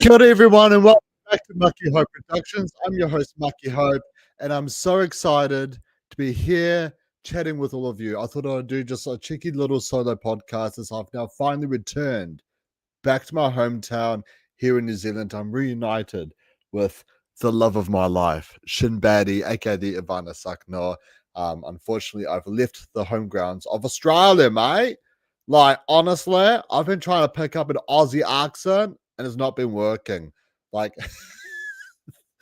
Kia ora everyone and welcome back to Mucky Hope Productions. I'm your host, Mucky Hope, and I'm so excited to be here chatting with all of you. I thought I'd do just a cheeky little solo podcast as I've now finally returned back to my hometown here in New Zealand. I'm reunited with the love of my life, Shinbadi, aka the Ivana Sakno. Unfortunately, I've left the home grounds of Australia, mate. Like, honestly, I've been trying to pick up an Aussie accent and it's not been working. Like,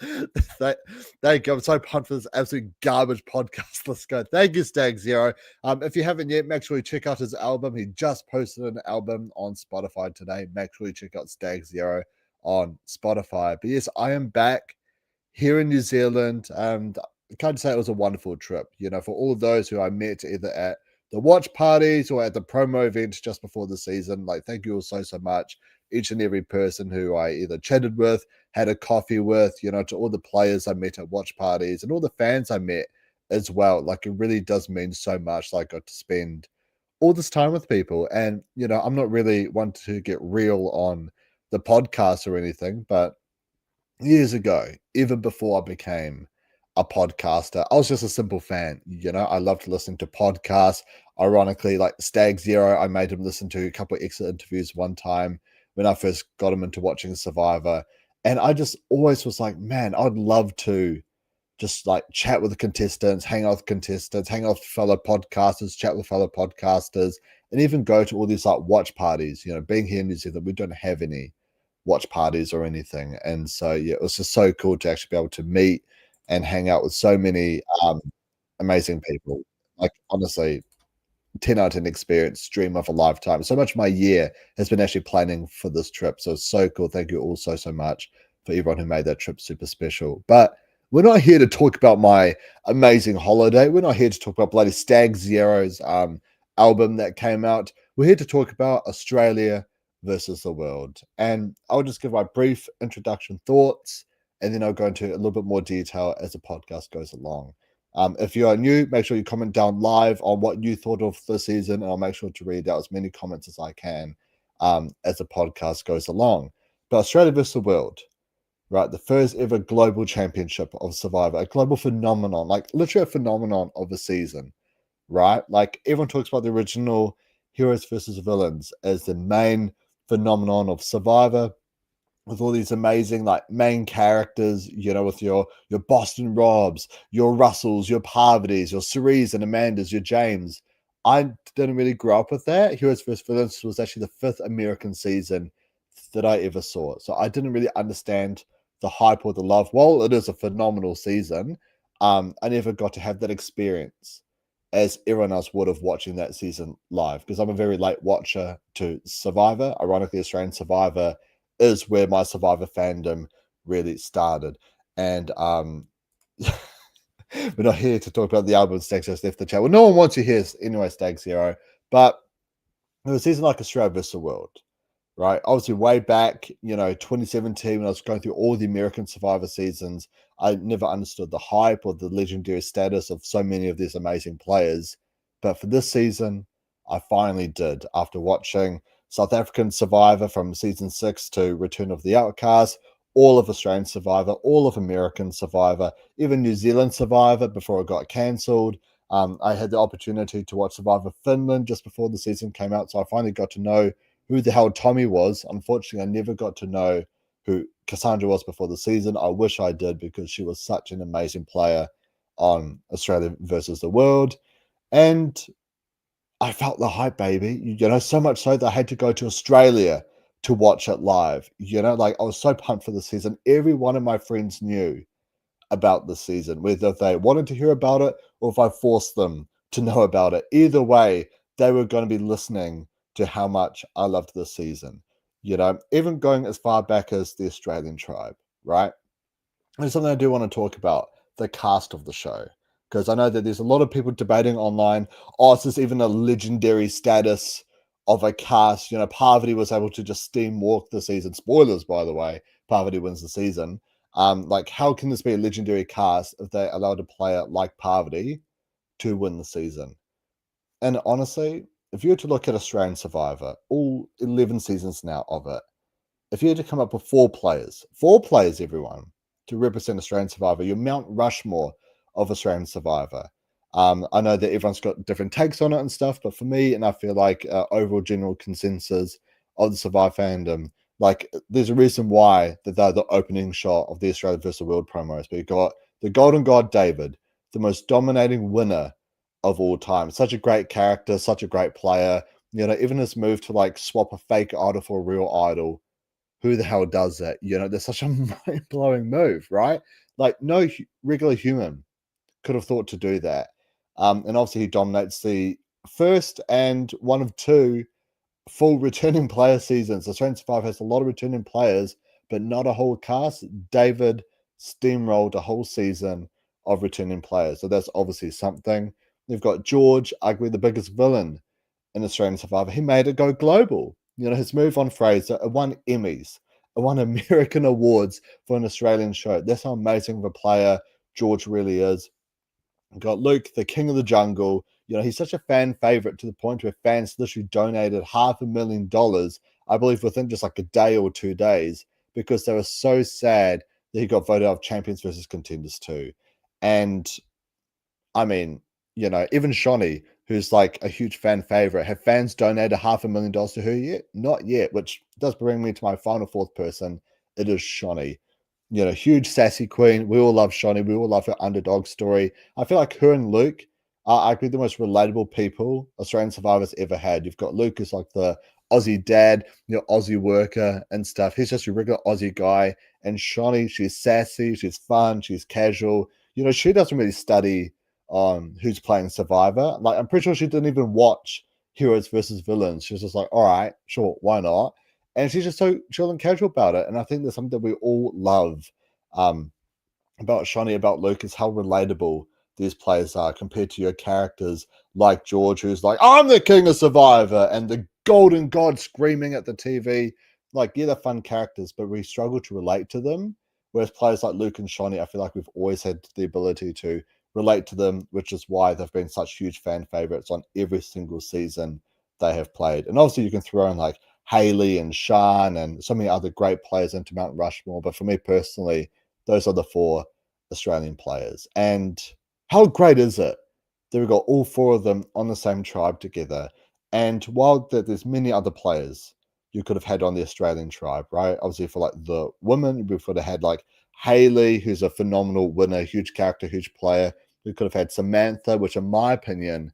thank you. I'm so pumped for this absolute garbage podcast. Let's go. Thank you, Stag Zero. If you haven't yet, make sure you check out his album. He just posted an album on Spotify today. Make sure you check out Stag Zero on Spotify. But yes, I am back here in New Zealand. And I can't say it was a wonderful trip. You know, for all of those who I met either at the watch parties or at the promo events just before the season, like, thank you all so much. Each and every person who I either chatted with, had a coffee with, you know, to all the players I met at watch parties and all the fans I met as well. Like, it really does mean so much. Like, I got to spend all this time with people. And, you know, I'm not really one to get real on the podcast or anything, but years ago, even before I became a podcaster, I was just a simple fan. You know, I loved listening to podcasts. Ironically, like Stag Zero, I made him listen to a couple of exit interviews one time when I first got him into watching Survivor. And I just always was like, man, I'd love to just like chat with the contestants, hang out with contestants, hang out with fellow podcasters, chat with fellow podcasters, and even go to all these like watch parties. You know, being here in New Zealand, we don't have any watch parties or anything. And so yeah, it was just so cool to actually be able to meet and hang out with so many amazing people. Like, honestly, 10 out of 10 experience, dream of a lifetime. So much of my year has been actually planning for this trip. So it's so cool. Thank you all so much for everyone who made that trip super special. But we're not here to talk about my amazing holiday. We're not here to talk about bloody Stag Zero's album that came out. We're here to talk about Australia versus the world. And I'll just give my brief introduction thoughts, and then I'll go into a little bit more detail as the podcast goes along. If you are new, make sure you comment down live on what you thought of the season, and I'll make sure to read out as many comments as I can as the podcast goes along. But Australia versus the world, right? The first ever global championship of Survivor, a global phenomenon, like literally a phenomenon of the season, right? Like, everyone talks about the original heroes versus villains as the main phenomenon of Survivor, with all these amazing like main characters, you know, with your Boston Robs, your Russells, your Parvati's, your Cerise and Amanda's, your James. I didn't really grow up with that. Heroes vs. Villains was actually the fifth American season that I ever saw. So I didn't really understand the hype or the love. While it is a phenomenal season, I never got to have that experience as everyone else would have watching that season live, because I'm a very late watcher to Survivor. Ironically, Australian Survivor is where my Survivor fandom really started. And we're not here to talk about the album Stag Zero's left the chat. Well, no one wants to hear anyway, Stag Zero. But it was a season like Australia versus the world, right? Obviously, way back, you know, 2017, when I was going through all the American Survivor seasons, I never understood the hype or the legendary status of so many of these amazing players. But for this season, I finally did, after watching South African Survivor from season 6 to Return of the Outcast, all of Australian Survivor, all of American Survivor, even New Zealand Survivor before it got cancelled. I had the opportunity to watch Survivor Finland just before the season came out, so I finally got to know who the hell Tommy was. Unfortunately, I never got to know who Cassandra was before the season. I wish I did, because she was such an amazing player on Australia versus the world. And I felt the hype, baby. You know, so much so that I had to go to Australia to watch it live. You know, like, I was so pumped for the season. Every one of my friends knew about the season, whether they wanted to hear about it or if I forced them to know about it. Either way, they were going to be listening to how much I loved this season. You know, even going as far back as the Australian tribe, right? There's something I do want to talk about: the cast of the show. Because I know that there's a lot of people debating online, oh, is this even a legendary status of a cast? You know, Parvati was able to just steam walk the season. Spoilers, by the way, Parvati wins the season. Like, how can this be a legendary cast if they allowed a player like Parvati to win the season? And honestly, if you were to look at Australian Survivor, all 11 seasons now of it, if you had to come up with four players, everyone, to represent Australian Survivor, your Mount Rushmore of Australian Survivor. I know that everyone's got different takes on it and stuff, but for me, and I feel like overall general consensus of the Survivor fandom, like there's a reason why that they're the opening shot of the Australia versus World promos. But you got the Golden God David, the most dominating winner of all time. Such a great character, such a great player. You know, even his move to like swap a fake idol for a real idol, who the hell does that? You know, there's such a mind blowing move, right? Like, no regular human could have thought to do that. And obviously, he dominates the first and one of two full returning player seasons. Australian Survivor has a lot of returning players, but not a whole cast. David steamrolled a whole season of returning players. So that's obviously something. You've got George, arguably the biggest villain in Australian Survivor. He made it go global. You know, his move on Fraser, it won Emmys, it won American awards for an Australian show. That's how amazing of a player George really is. We've got Luke, the king of the jungle. You know, he's such a fan favorite to the point where fans literally donated $500,000, I believe, within just like a day or 2 days, because they were so sad that he got voted out of Champions versus Contenders 2. And I mean, you know, even Shawnee, who's like a huge fan favorite, have fans donated $500,000 to her yet? Not yet, which does bring me to my final fourth person. It is Shawnee. You know, huge sassy queen. We all love Shawnee. We all love her underdog story. I feel like her and Luke are arguably the most relatable people Australian Survivors ever had. You've got Luke, who's like the Aussie dad, you know, Aussie worker and stuff. He's just a regular Aussie guy. And Shawnee, she's sassy, she's fun, she's casual. You know, she doesn't really study on who's playing Survivor. Like, I'm pretty sure she didn't even watch Heroes versus Villains. She was just like, all right, sure, why not? And she's just so chill and casual about it. And I think there's something that we all love about Shawnee, about Luke, is how relatable these players are compared to your characters like George, who's like, I'm the king of Survivor, and the golden god screaming at the TV. Like, yeah, they're fun characters, but we struggle to relate to them. Whereas players like Luke and Shawnee, I feel like we've always had the ability to relate to them, which is why they've been such huge fan favorites on every single season they have played. And obviously, you can throw in like Haley and Sean and so many other great players into Mount Rushmore. But for me personally, those are the four Australian players. And how great is it that we've got all four of them on the same tribe together? And while there's many other players you could have had on the Australian tribe, right? Obviously, for like the women, we could have had like Haley, who's a phenomenal winner, huge character, huge player. We could have had Samantha, which, in my opinion,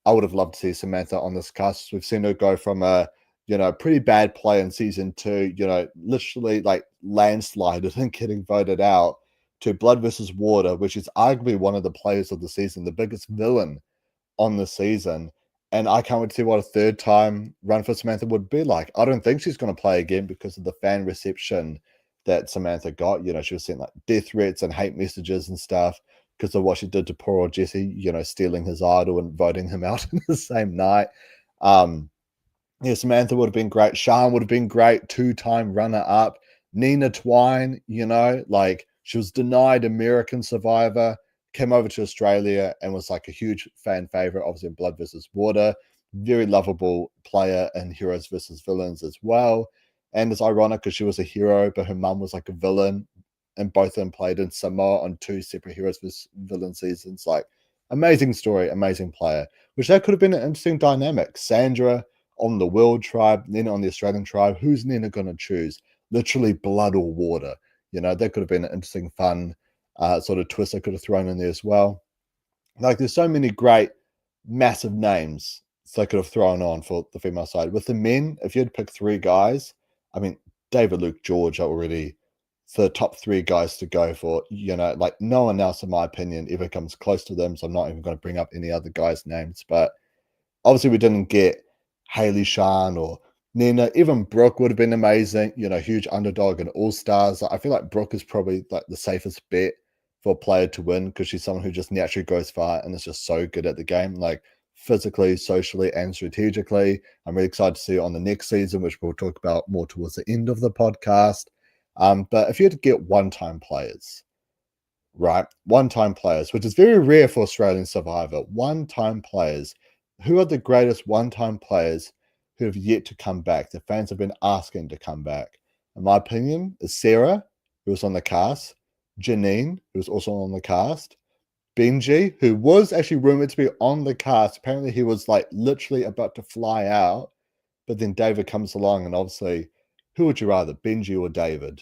I would have loved to see Samantha on this cast. We've seen her go from a, you know, pretty bad play in season 2, you know, literally like landslided and getting voted out, to Blood versus Water, which is arguably one of the players of the season, the biggest villain on the season. And I can't wait to see what a third time run for Samantha would be like. I don't think she's going to play again because of the fan reception that Samantha got. You know, she was sent like death threats and hate messages and stuff because of what she did to poor old Jesse, you know, stealing his idol and voting him out in the same night. Yeah, Samantha would have been great. Sean would have been great, two-time runner-up. Nina Twine, you know, like she was denied American Survivor, came over to Australia and was like a huge fan favorite, obviously in Blood versus Water. Very lovable player in Heroes versus Villains as well. And it's ironic because she was a hero, but her mum was like a villain, and both of them played in Samoa on 2 separate Heroes versus Villain seasons. Like, amazing story, amazing player, which that could have been an interesting dynamic. Sandra on the World tribe, Nina on the Australian tribe. Who's Nina going to choose? Literally blood or water. You know, that could have been an interesting, fun sort of twist I could have thrown in there as well. Like, there's so many great, massive names they could have thrown on for the female side. With the men, if you had to pick 3 guys, I mean, David, Luke, George are already the top 3 guys to go for. You know, like no one else, in my opinion, ever comes close to them. So I'm not even going to bring up any other guys' names. But obviously, we didn't get Haley Shan or Nina. Even Brooke would have been amazing. You know, huge underdog and all stars. I feel like Brooke is probably like the safest bet for a player to win because she's someone who just naturally goes far and is just so good at the game, like physically, socially, and strategically. I'm really excited to see it on the next season, which we'll talk about more towards the end of the podcast. But if you had to get one-time players, right? One-time players, which is very rare for Australian Survivor. One-time players. Who are the greatest one-time players who have yet to come back? The fans have been asking to come back. in my opinion, is Sarah, who was on the cast, Janine, who was also on the cast, Benji, who was actually rumored to be on the cast. Apparently, he was like literally about to fly out, but then David comes along, and obviously, who would you rather, Benji or David?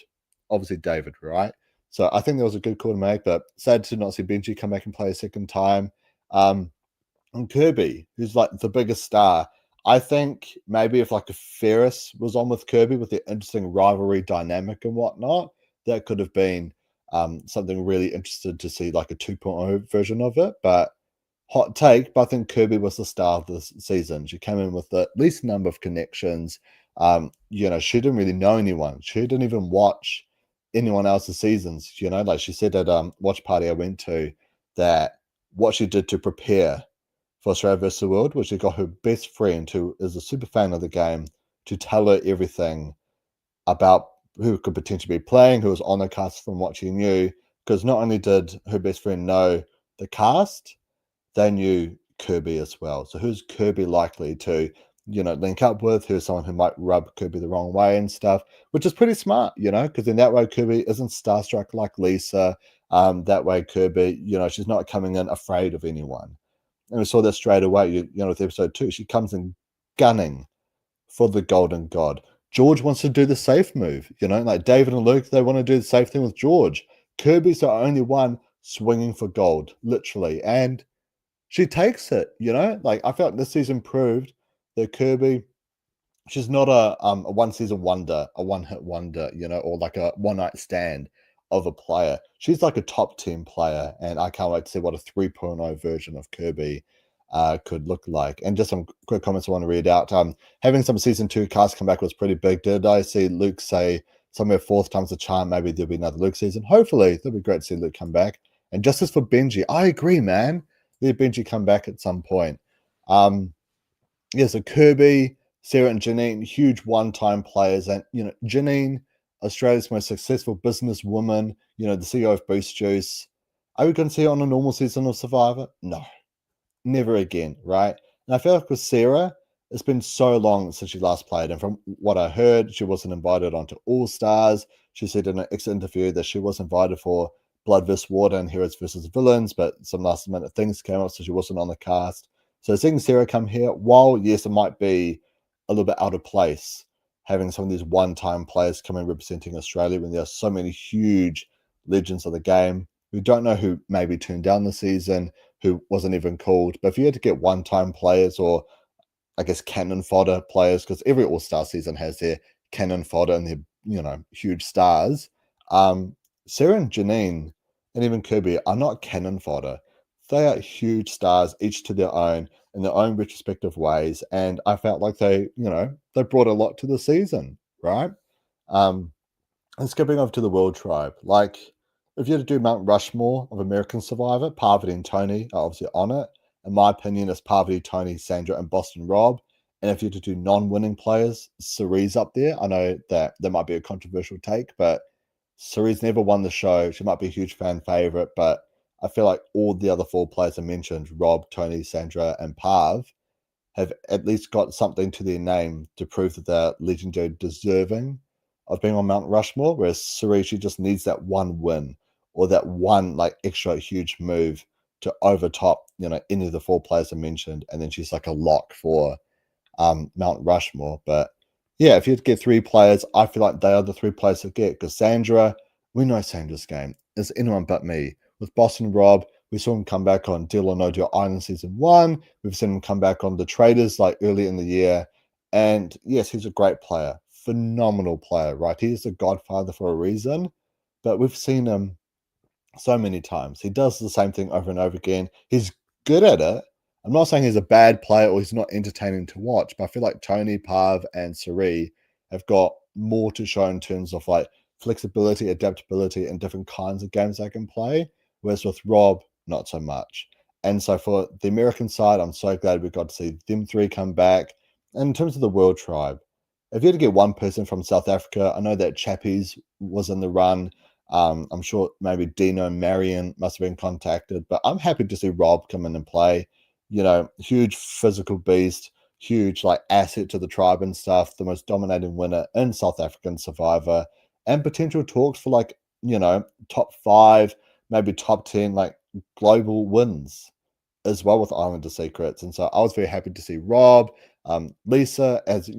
Obviously, David, right? So I think that was a good call to make, but sad to not see Benji come back and play a second time. And Kirby, who's like the biggest star. I think maybe if like a Ferris was on with Kirby with the interesting rivalry dynamic and whatnot, that could have been something really interested to see, like a 2.0 version of it. But hot take, but I think Kirby was the star of this season. She came in with the least number of connections. She didn't really know anyone. She didn't even watch anyone else's seasons. Like she said at watch party I went to, that what she did to prepare for Australia versus the World was she got her best friend, who is a super fan of the game, to tell her everything about who could potentially be playing, who was on the cast from what she knew. Because not only did her best friend know the cast, they knew Kirby as well. So who's Kirby likely to, link up with? Who's someone who might rub Kirby the wrong way and stuff, which is pretty smart, because in that way Kirby isn't starstruck like Lisa. That way Kirby, she's not coming in afraid of anyone. And we saw that straight away, with episode 2. She comes in gunning for the Golden God. George wants to do the safe move, like David and Luke, they want to do the safe thing with George. Kirby's the only one swinging for gold, literally. And she takes it, Like I felt this season proved that Kirby, she's not a one season wonder, a one hit wonder, or like a one night stand of a player. She's like a top 10 player, and I can't wait to see what a 3.0 version of Kirby could look like. And just some quick comments I want to read out. Having some season 2 cast come back was pretty big. Did I see Luke say somewhere fourth time's a charm? Maybe there'll be another Luke season. Hopefully, it'll be great to see Luke come back. And justice for Benji. I agree, man. Let Benji come back at some point. So Kirby, Sarah, and Janine, huge one-time players, and Janine, Australia's most successful businesswoman, the CEO of Boost Juice. Are we going to see her on a normal season of Survivor? No, never again, right? And I feel like with Sarah, it's been so long since she last played, and from what I heard, she wasn't invited onto All Stars. She said in an exit interview that she was invited for Blood vs. Water and Heroes versus Villains, but some last minute things came up, so she wasn't on the cast. So seeing Sarah come here, while yes, it might be a little bit out of place, having some of these one-time players come in representing Australia when there are so many huge legends of the game who don't know who maybe turned down the season, who wasn't even called. But if you had to get one-time players, or I guess cannon fodder players, because every All-Star season has their cannon fodder and their huge stars. Sarah and Janine and even Kirby are not cannon fodder. They are huge stars, each to their own, in their own respective ways. And I felt like they brought a lot to the season, right? And skipping over to the World Tribe, like if you had to do Mount Rushmore of American Survivor, Parvati and Tony are obviously on it. In my opinion, it's Parvati, Tony, Sandra, and Boston Rob. And if you had to do non-winning players, Cerie's up there. I know that might be a controversial take, but Cerie's never won the show. She might be a huge fan favorite, but I feel like all the other 4 players I mentioned, Rob, Tony, Sandra, and Parv, have at least got something to their name to prove that they're legendary deserving of being on Mount Rushmore, whereas Cerie, she just needs that one win or that one like extra huge move to overtop, any of the 4 players I mentioned, and then she's like a lock for Mount Rushmore. But yeah, if you had to get 3 players, I feel like they are the 3 players to get, because Sandra, we know Sandra's game is anyone but me. With Boston Rob, we saw him come back on Deal or No Deal Island season 1. We've seen him come back on The Traders like early in the year. And yes, he's a great player, phenomenal player, right? He's the godfather for a reason. But we've seen him so many times. He does the same thing over and over again. He's good at it. I'm not saying he's a bad player or he's not entertaining to watch, but I feel like Tony, Parv, and Cerie have got more to show in terms of like flexibility, adaptability, and different kinds of games they can play. Whereas with Rob, not so much. And so for the American side, I'm so glad we got to see them 3 come back. And in terms of the World Tribe, if you had to get one person from South Africa, I know that Chappies was in the run. I'm sure maybe Dino and Marion must have been contacted, but I'm happy to see Rob come in and play. Huge physical beast, huge like asset to the tribe and stuff, the most dominating winner in South African Survivor, and potential talks for like, top 5, maybe top 10 like global wins as well with Islander Secrets. And so I was very happy to see Rob, Lisa, as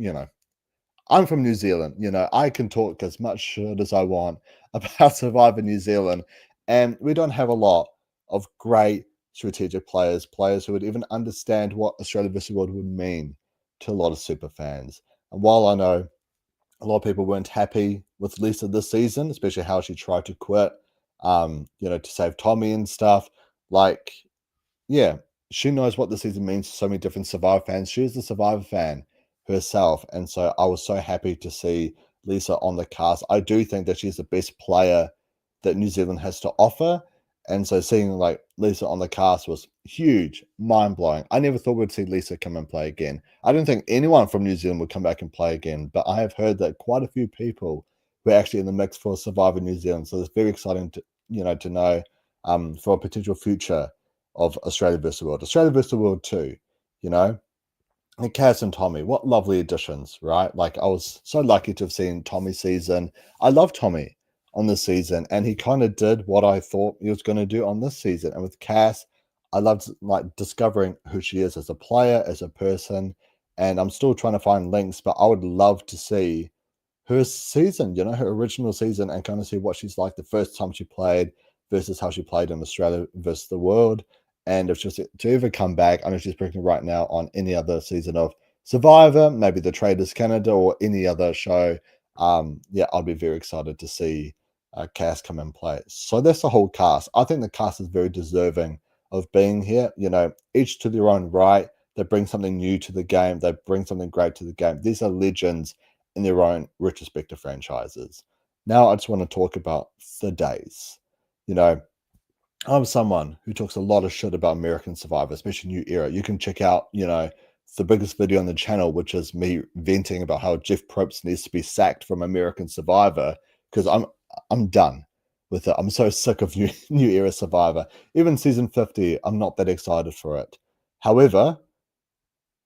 I'm from New Zealand. I can talk as much shit as I want about Survivor New Zealand, and we don't have a lot of great strategic players who would even understand what Australia versus World would mean to a lot of super fans. And while I know a lot of people weren't happy with Lisa this season, especially how she tried to quit, to save Tommy and stuff, like, yeah, she knows what the season means to so many different Survivor fans. She is a Survivor fan herself. And so I was so happy to see Lisa on the cast. I do think that she's the best player that New Zealand has to offer. And so seeing like Lisa on the cast was huge, mind blowing. I never thought we'd see Lisa come and play again. I don't think anyone from New Zealand would come back and play again, but I have heard that quite a few people were actually in the mix for Survivor New Zealand. So it's very exciting to know for a potential future of Australia versus World. Australia versus World 2, you know? And Kaz and Tommy, what lovely additions, right? Like, I was so lucky to have seen Tommy's season. I love Tommy on this season, and he kind of did what I thought he was going to do on this season. And with Cass, I loved like discovering who she is as a player, as a person, and I'm still trying to find links, but I would love to see her season, her original season, and kind of see what she's like the first time she played versus how she played in Australia versus the world. And if she's to ever come back, I know she's pregnant right now on any other season of Survivor, maybe the Traders Canada or any other show. Yeah, I'd be very excited to see Cass come and play. So that's the whole cast. I think the cast is very deserving of being here. Each to their own right. They bring something new to the game. They bring something great to the game. These are legends in their own retrospective franchises. Now I just want to talk about the days. I'm someone who talks a lot of shit about American Survivor, especially New Era. You can check out, the biggest video on the channel, which is me venting about how Jeff Probst needs to be sacked from American Survivor because I'm done with it. I'm so sick of New Era Survivor. Even season 50, I'm not that excited for it. However,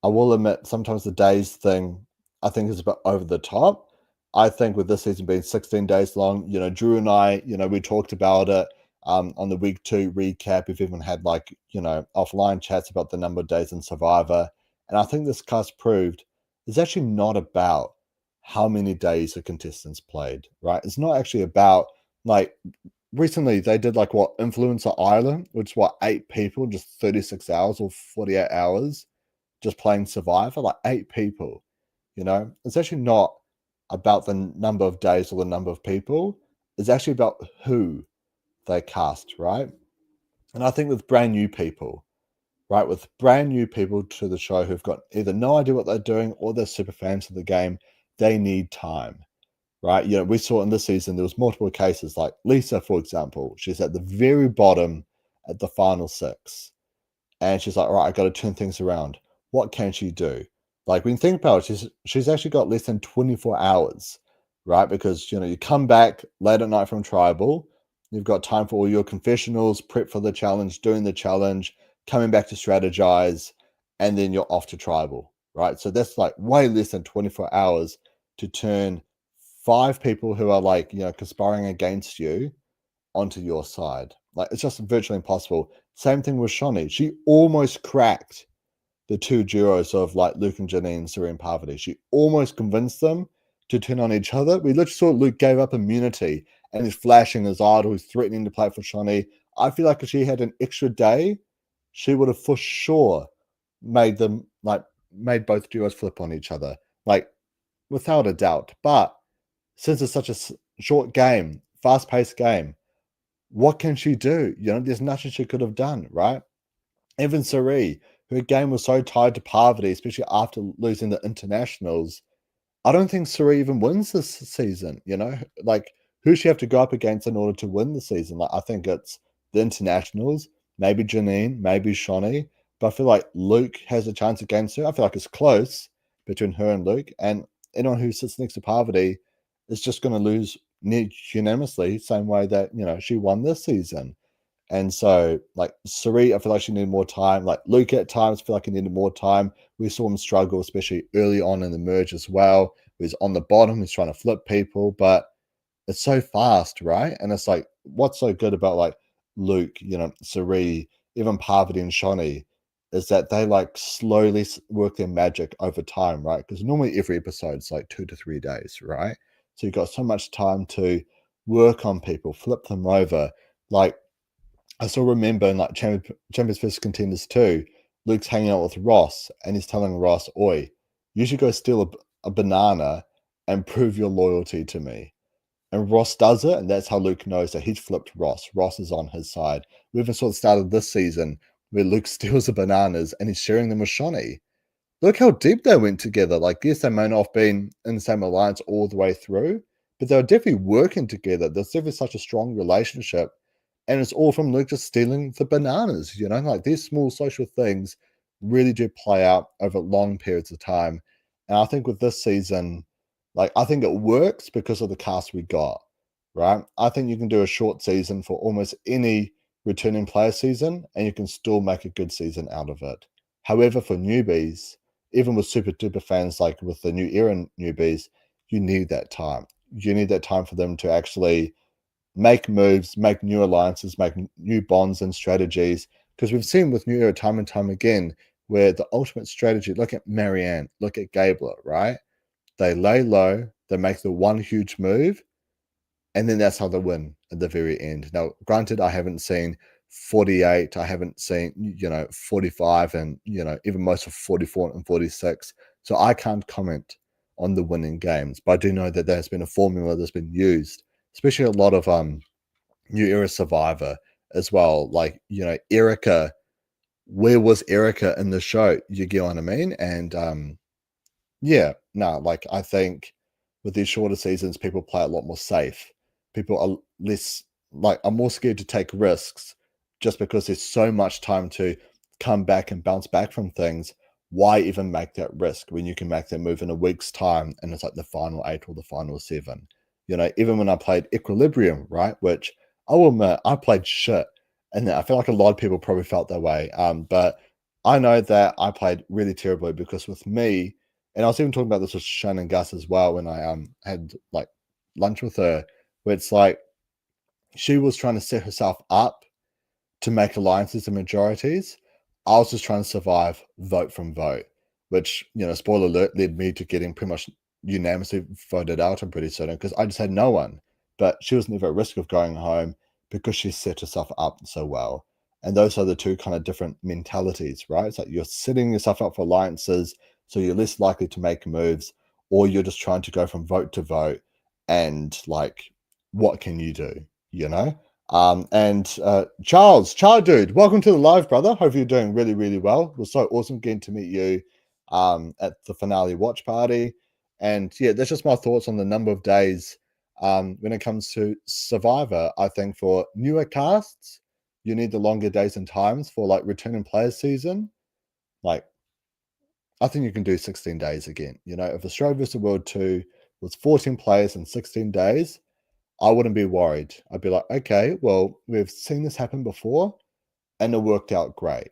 I will admit sometimes the days thing I think is a bit over the top. I think with this season being 16 days long, Drew and I, we talked about it on the week 2 recap. We've even had like, offline chats about the number of days in Survivor. And I think this cast proved it's actually not about how many days the contestants played, right? It's not actually about like recently they did like what Influencer Island, which is what 8 people, just 36 hours or 48 hours just playing Survivor, like 8 people, It's actually not about the number of days or the number of people. It's actually about who they cast, right? And I think with brand new people, right, with brand new people to the show who've got either no idea what they're doing or they're super fans of the game, they need time, right? We saw in this season, there was multiple cases like Lisa, for example. She's at the very bottom at the final 6. And she's like, all right, I got to turn things around. What can she do? Like when you think about it, she's actually got less than 24 hours, right? Because you come back late at night from tribal, you've got time for all your confessionals, prep for the challenge, doing the challenge, coming back to strategize, and then you're off to tribal, right? So that's like way less than 24 hours to turn 5 people who are like, conspiring against you onto your side. Like it's just virtually impossible. Same thing with Shawnee. She almost cracked the 2 duos of like Luke and Janine, Serene Parvati. She almost convinced them to turn on each other. We literally saw Luke gave up immunity and he's flashing his idol, who's threatening to play for Shawnee. I feel like if she had an extra day, she would have for sure made both duos flip on each other. Like without a doubt. But since it's such a short game, fast-paced game, what can she do? There's nothing she could have done, right? Even Sari, her game was so tied to Parvati, especially after losing the internationals. I don't think Sari even wins this season, Like, who she have to go up against in order to win the season? Like, I think it's the internationals, maybe Janine, maybe Shawnee. But I feel like Luke has a chance against her. I feel like it's close between her and Luke. And anyone who sits next to Parvati is just going to lose unanimously, same way that, she won this season. And so, like, Sari, I feel like she needed more time. Like, Luca at times, feel like he needed more time. We saw him struggle, especially early on in the merge as well. He's on the bottom, he's trying to flip people, but it's so fast, right? And it's like, what's so good about like Luke, Sari, even Parvati and Shani, is that they like slowly work their magic over time, right? Because normally every episode's like 2 to 3 days, right? So you've got so much time to work on people, flip them over. Like, I still remember in like Champions vs Contenders 2, Luke's hanging out with Ross and he's telling Ross, Oi, you should go steal a banana and prove your loyalty to me. And Ross does it, and that's how Luke knows that he's flipped Ross. Ross is on his side. We even saw the start of this season where Luke steals the bananas and he's sharing them with Shawnee. Look how deep they went together. Like, yes, they may not have been in the same alliance all the way through, but they were definitely working together. There's definitely such a strong relationship. And it's all from Luke just stealing the bananas, Like these small social things really do play out over long periods of time. And I think with this season, like I think it works because of the cast we got, right? I think you can do a short season for almost any returning player season, and you can still make a good season out of it. However, for newbies, even with super duper fans like with the new era newbies, you need that time. You need that time for them to actually make moves, make new alliances, make new bonds and strategies. Because we've seen with New Era time and time again where the ultimate strategy, look at Marianne, look at Gabler, right? They lay low, they make the one huge move, and then that's how they win at the very end. Now, granted, I haven't seen 48, I haven't seen, 45, and, even most of 44 and 46. So I can't comment on the winning games, but I do know that there's been a formula that's been used, especially a lot of New Era Survivor as well. Like, Erica, where was Erica in the show? You get what I mean? And yeah, no, like I think with these shorter seasons, people play a lot more safe. People are less like are more scared to take risks just because there's so much time to come back and bounce back from things. Why even make that risk when you can make that move in a week's time and it's like the final 8 or the final 7? Even when I played Equilibrium, right? Which I will admit, I played shit. And I feel like a lot of people probably felt that way. But I know that I played really terribly because with me, and I was even talking about this with Shannon Gus as well when I had like lunch with her, where it's like she was trying to set herself up to make alliances and majorities. I was just trying to survive vote from vote, which, spoiler alert, led me to getting pretty much unanimously voted out, I'm pretty certain, because I just had no one. But she was never at risk of going home because she set herself up so well. And those are the two kind of different mentalities, right? It's like you're setting yourself up for alliances, so you're less likely to make moves, or you're just trying to go from vote to vote. And like, what can you do? You know? And Charles, dude, welcome to the live, brother. Hope you're doing really, really well. It was so awesome getting to meet you at the finale watch party. And yeah, that's just my thoughts on the number of days when it comes to Survivor. I think for newer casts, you need the longer days and times. For like returning players season, like I think you can do 16 days again. If Australia vs. World 2 was 14 players in 16 days, I wouldn't be worried. I'd be like, okay, well, we've seen this happen before and it worked out great,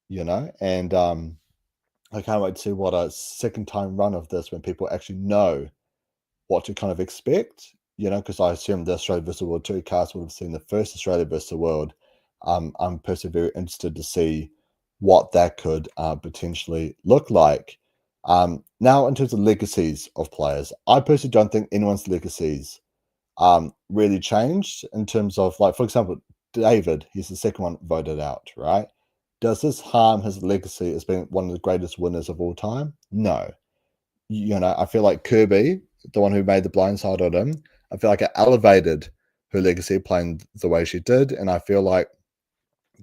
And I can't wait to see what a second time run of this when people actually know what to kind of expect, because I assume the Australia vs. World 2 cast would have seen the first Australia vs. World. I'm personally very interested to see what that could potentially look like. Now, in terms of legacies of players, I personally don't think anyone's legacies really changed in terms of, like, for example, David, he's the second one voted out, right? Does this harm his legacy as being one of the greatest winners of all time? No. I feel like Kirby, the one who made the blindside on him, I feel like it elevated her legacy playing the way she did. And I feel like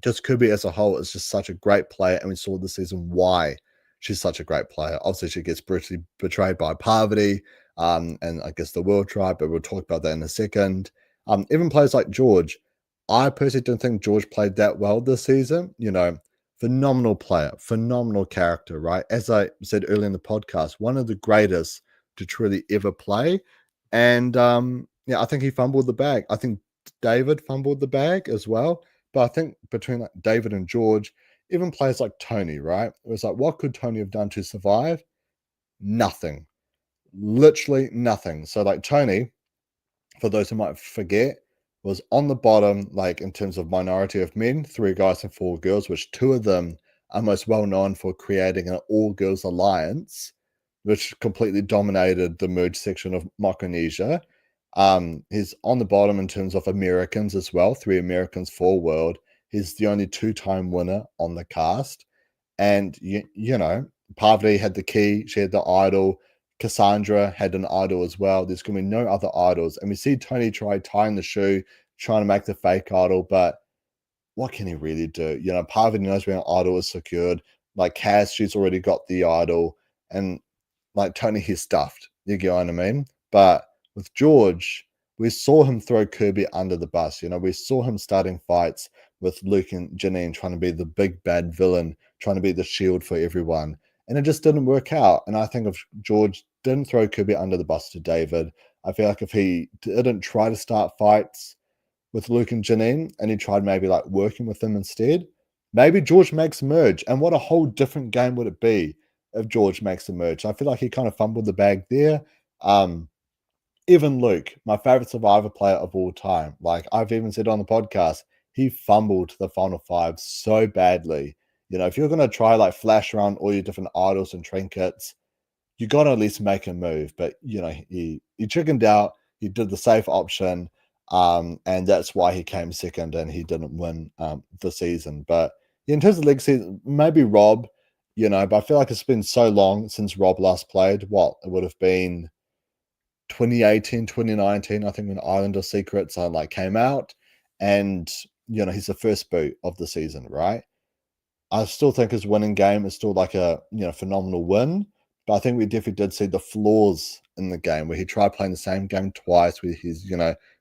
just Kirby as a whole is just such a great player. And we saw this season why she's such a great player. Obviously, she gets brutally betrayed by Parvati and I guess the World Tribe, but we'll talk about that in a second. Even players like George, I personally don't think George played that well this season. Phenomenal player, phenomenal character, right? As I said earlier in the podcast, one of the greatest to truly ever play. And yeah, I think he fumbled the bag. I think David fumbled the bag as well. but I think between like David and George, even players like Tony, right? It was like, what could Tony have done to survive? Nothing. Literally nothing. So like Tony, for those who might forget, was on the bottom, like in terms of minority of men, three guys and four girls, which two of them are most well known for creating an all girls alliance, which completely dominated the merge section of Micronesia. He's on the bottom in terms of Americans as well, three Americans, four world. He's the only two-time winner on the cast. And you know, Parvati had the key, she had the idol. Cassandra had an idol as well. There's going to be no other idols. And we see Tony try tying the shoe, trying to make the fake idol, but what can he really do? You know, Parvati knows where an idol is secured. Like Cass, she's already got the idol. And like Tony, he's stuffed. You get what I mean? But with George, we saw him throw Kirby under the bus. You know, we saw him starting fights with Luke and Janine trying to be the big bad villain, trying to be the shield for everyone. And it just didn't work out. And I think if George didn't throw Kirby under the bus to David, I feel like if he didn't try to start fights with Luke and Janine and he tried maybe like working with them instead, maybe George makes merge. And what a whole different game would it be if George makes the merge? I feel like he kind of fumbled the bag there. Even Luke, my favorite Survivor player of all time, like I've even said on the podcast, he fumbled the final five so badly. You know, if you're going to try like flash around all your different idols and trinkets, you got to at least make a move. But, you know, he chickened out, he did the safe option, and that's why he came second and he didn't win the season. But in terms of legacy, maybe Rob, you know, but I feel like it's been so long since Rob last played. What, it would have been 2018, 2019, I think, when Islander Secrets like came out, and you know he's the first boot of the season, right? I still think his winning game is still like a phenomenal win, but I think we definitely did see the flaws in the game where he tried playing the same game twice, where he's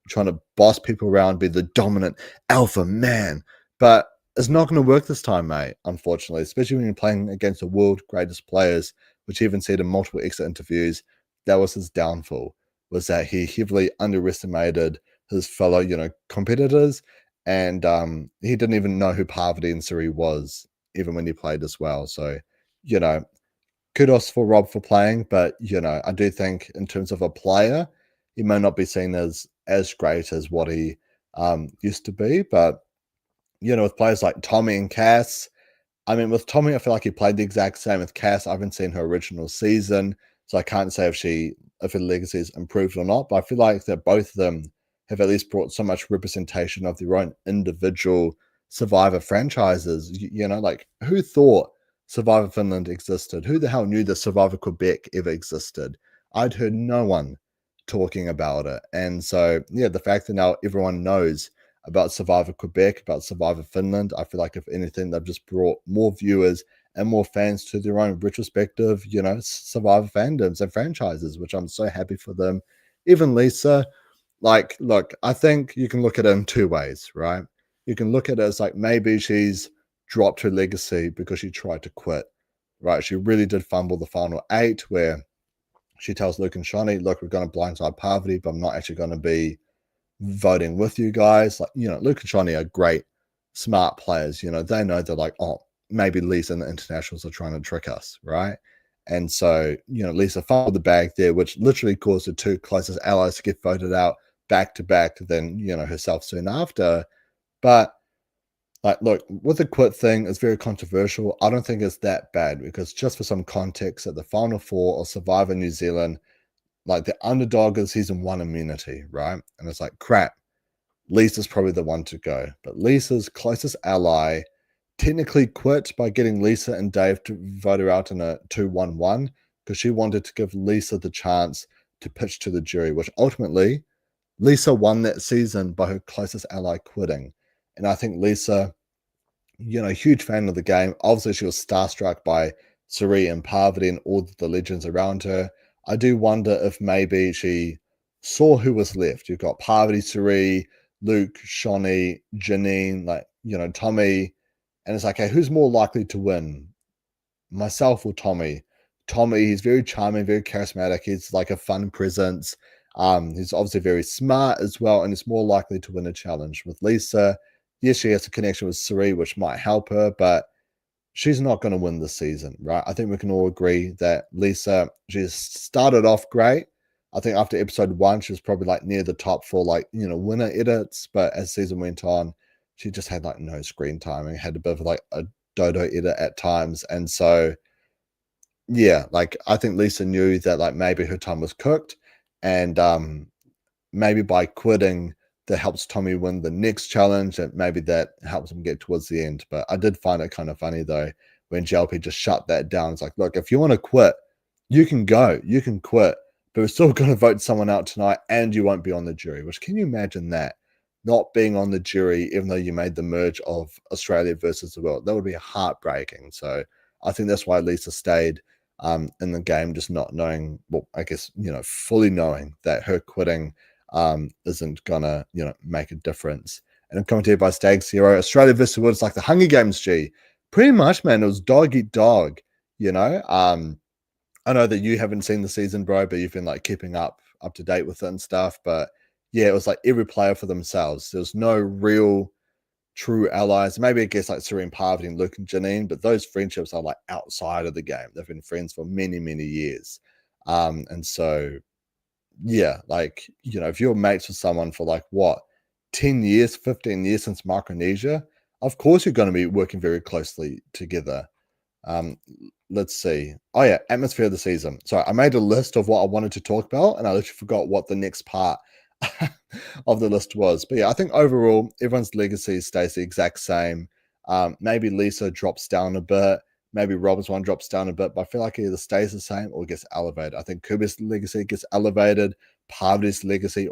trying to boss people around, be the dominant alpha man, but it's not going to work this time, mate. Unfortunately, especially when you're playing against the world greatest players, which he even said in multiple exit interviews, that was his downfall, was that he heavily underestimated his fellow, competitors, and he didn't even know who Parvati and Suri was, even when he played as well. So, kudos for Rob for playing, but I do think in terms of a player, he may not be seen as great as what he used to be. But with players like Tommy and Cass, I mean, with Tommy, I feel like he played the exact same. With Cass, I haven't seen her original season, so I can't say if her legacy is improved or not. But I feel like that both of them have at least brought so much representation of their own individual Survivor franchises. Like who thought Survivor Finland existed? Who the hell knew that Survivor Quebec ever existed? I'd heard no one talking about it. And so, yeah, the fact that now everyone knows about Survivor Quebec, about Survivor Finland, I feel like if anything, they've just brought more viewers and more fans to their own retrospective, Survivor fandoms and franchises, which I'm so happy for them. Even Lisa, like, look, I think you can look at it in two ways, right? You can look at it as like maybe she's dropped her legacy because she tried to quit, right? She really did fumble the final 8 where she tells Luke and Shani, look, we're going to blindside Parvati, but I'm not actually going to be voting with you guys. Like, Luke and Shani are great, smart players. They know they're like, oh, maybe Lisa and the internationals are trying to trick us, right? And so, Lisa fumbled the bag there, which literally caused the two closest allies to get voted out back to back, then, herself soon after. But like, look, with the quit thing, it's very controversial. I don't think it's that bad because just for some context, at the Final Four or Survivor New Zealand, like the underdog is season 1 immunity, right? And it's like, crap, Lisa's probably the one to go. But Lisa's closest ally technically quit by getting Lisa and Dave to vote her out in a 2-1-1 because she wanted to give Lisa the chance to pitch to the jury, which ultimately Lisa won that season by her closest ally quitting. And I think Lisa, huge fan of the game. Obviously, she was starstruck by Suri and Parvati and all the legends around her. I do wonder if maybe she saw who was left. You've got Parvati, Suri, Luke, Shani, Janine, Tommy. And it's like, hey, who's more likely to win? Myself or Tommy? Tommy, he's very charming, very charismatic. He's like a fun presence. He's obviously very smart as well, and he's more likely to win a challenge. With Lisa, Yes, she has a connection with Suri, which might help her, but she's not going to win this season, right? I think we can all agree that Lisa, she's started off great. I think after episode 1, she was probably like near the top for like, winner edits. But as season went on, she just had like no screen timing, had a bit of like a dodo edit at times. And so, yeah, like I think Lisa knew that like maybe her time was cooked. And maybe by quitting, that helps Tommy win the next challenge, and maybe that helps him get towards the end. But I did find it kind of funny though when JLP just shut that down. It's like, look, if you want to quit, you can go, you can quit, but we're still going to vote someone out tonight, and you won't be on the jury. Which, can you imagine that? Not being on the jury, even though you made the merge of Australia versus the world, that would be heartbreaking. So I think that's why Lisa stayed in the game, just not knowing, well, I guess, fully knowing that her quitting isn't gonna, make a difference. And I'm coming to you by Stag Zero. Australia versus the world is like the Hunger Games, G. Pretty much, man. It was dog eat dog, you know. I know that you haven't seen the season, bro, but you've been like keeping up to date with it and stuff. But yeah, it was like every player for themselves. There was no real true allies. Maybe I guess like Serene Parvati and Luke and Janine, but those friendships are like outside of the game. They've been friends for many, many years. And so yeah, like, if you're mates with someone for like what, 10 years, 15 years since Micronesia, of course you're going to be working very closely together. Um, let's see. Oh yeah, atmosphere of the season. So I made a list of what I wanted to talk about, and I literally forgot what the next part of the list was. But yeah, I think overall everyone's legacy stays the exact same. Maybe Lisa drops down a bit. Maybe Robin's one drops down a bit, but I feel like it either stays the same or gets elevated. I think Kirby's legacy gets elevated. Parvati's legacy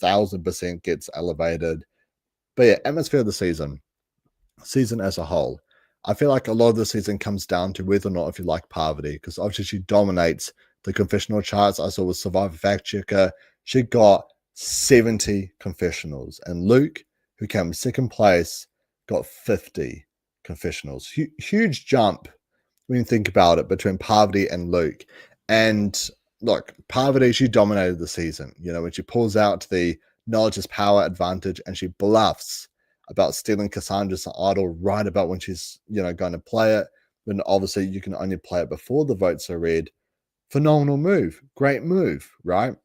1,000% gets elevated. But yeah, atmosphere of the season as a whole. I feel like a lot of the season comes down to whether or not if you like Parvati, because obviously she dominates the confessional charts. I saw with Survivor Fact Checker, she got 70 confessionals, and Luke, who came second place, got 50 confessionals. Huge jump when you think about it between Parvati and Luke. And look, Parvati, she dominated the season. When she pulls out the knowledge is power advantage and she bluffs about stealing Cassandra's idol right about when she's, going to play it, when obviously you can only play it before the votes are read. Phenomenal move. Great move, right?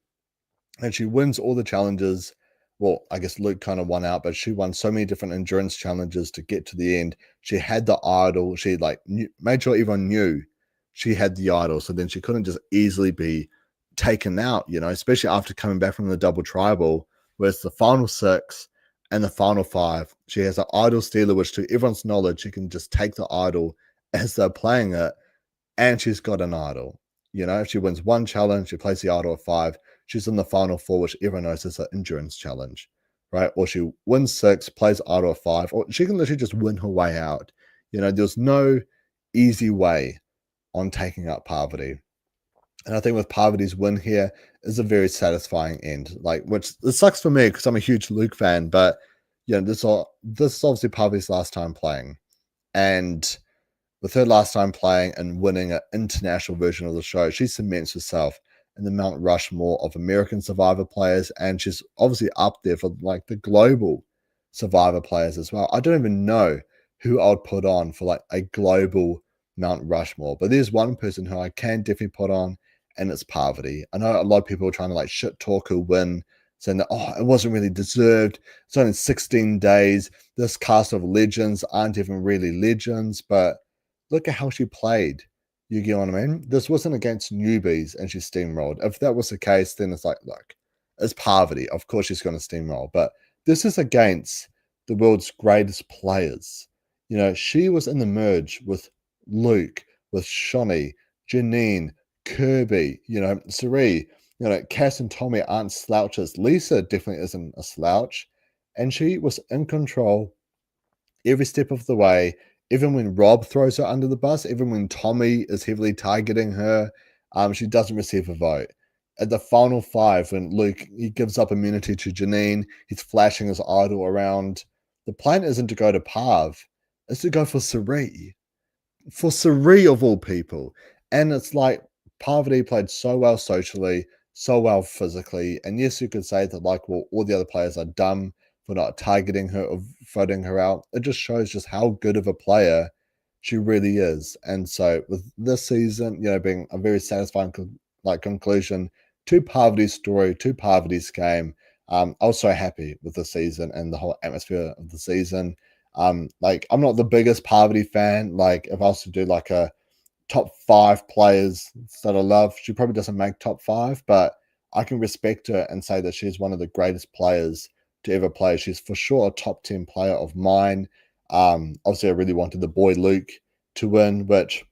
And she wins all the challenges. Well, I guess Luke kind of won out, but she won so many different endurance challenges to get to the end. She had the idol. She made sure everyone knew she had the idol, so then she couldn't just easily be taken out, especially after coming back from the double tribal, where it's the final 6 and the final 5. She has an idol stealer, which to everyone's knowledge, she can just take the idol as they're playing it, and she's got an idol. If she wins one challenge, she plays the idol at 5. She's in the final 4, which everyone knows is an endurance challenge, right? Or she wins 6, plays idol at 5, or she can literally just win her way out. There's no easy way on taking out Parvati. And I think with Parvati's win here is a very satisfying end. Which it sucks for me because I'm a huge Luke fan, but this is obviously Parvati's last time playing. And with her last time playing and winning an international version of the show, she cements herself in the Mount Rushmore of American Survivor players, and she's obviously up there for like the global Survivor players as well. I don't even know who I would put on for like a global Mount Rushmore, but there's one person who I can definitely put on, and it's Parvati. I know a lot of people are trying to like shit talk her win, saying that, it wasn't really deserved. It's only 16 days. This cast of legends aren't even really legends, but look at how she played. You get what I mean? This wasn't against newbies and she steamrolled. If that was the case, then it's like, look, it's Parvati. Of course she's going to steamroll. But this is against the world's greatest players. She was in the merge with Luke, with Shani, Janine, Kirby, Sari. Cass and Tommy aren't slouches. Lisa definitely isn't a slouch. And she was in control every step of the way. Even when Rob throws her under the bus, even when Tommy is heavily targeting her, she doesn't receive a vote. At the final 5, when Luke, he gives up immunity to Janine, he's flashing his idol around. The plan isn't to go to Parv, it's to go for Sari. For Sari of all people. And it's like Parvati played so well socially, so well physically. And yes, you could say that all the other players are dumb for not targeting her or voting her out. It just shows just how good of a player she really is. And so with this season, being a very satisfying conclusion to Parvati's story, to Parvati's game, I was so happy with the season and the whole atmosphere of the season. Like I'm not the biggest Parvati fan. Like if I was to do like a top 5 players that I love, she probably doesn't make top 5, but I can respect her and say that she's one of the greatest players to ever play. She's for sure a top 10 player of mine. Obviously, I really wanted the boy Luke to win, which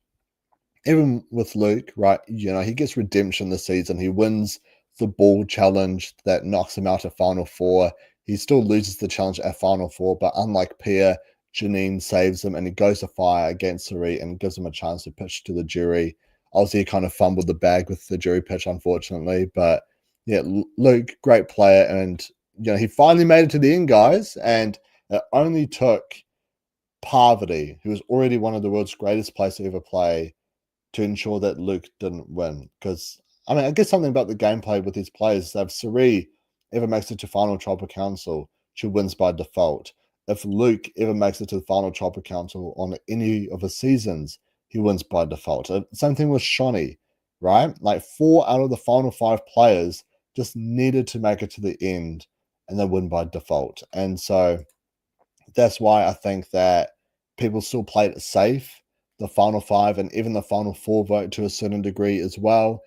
even with Luke, right, he gets redemption this season. He wins the ball challenge that knocks him out of Final Four. He still loses the challenge at Final Four, but unlike Pia, Janine saves him and he goes to fire against Sari and gives him a chance to pitch to the jury. Obviously, he kind of fumbled the bag with the jury pitch, unfortunately. But yeah, Luke, great player. And, he finally made it to the end, guys. And it only took Parvati, who was already one of the world's greatest players to ever play, to ensure that Luke didn't win. Because, I guess something about the gameplay with these players is that if Sari ever makes it to Final Tribal Council, she wins by default. If Luke ever makes it to the Final Tribal Council on any of his seasons, he wins by default. Same thing with Shawnee, right? Like 4 out of the final 5 players just needed to make it to the end and they win by default. And so that's why I think that people still played it safe, the final 5 and even the final 4 vote to a certain degree as well.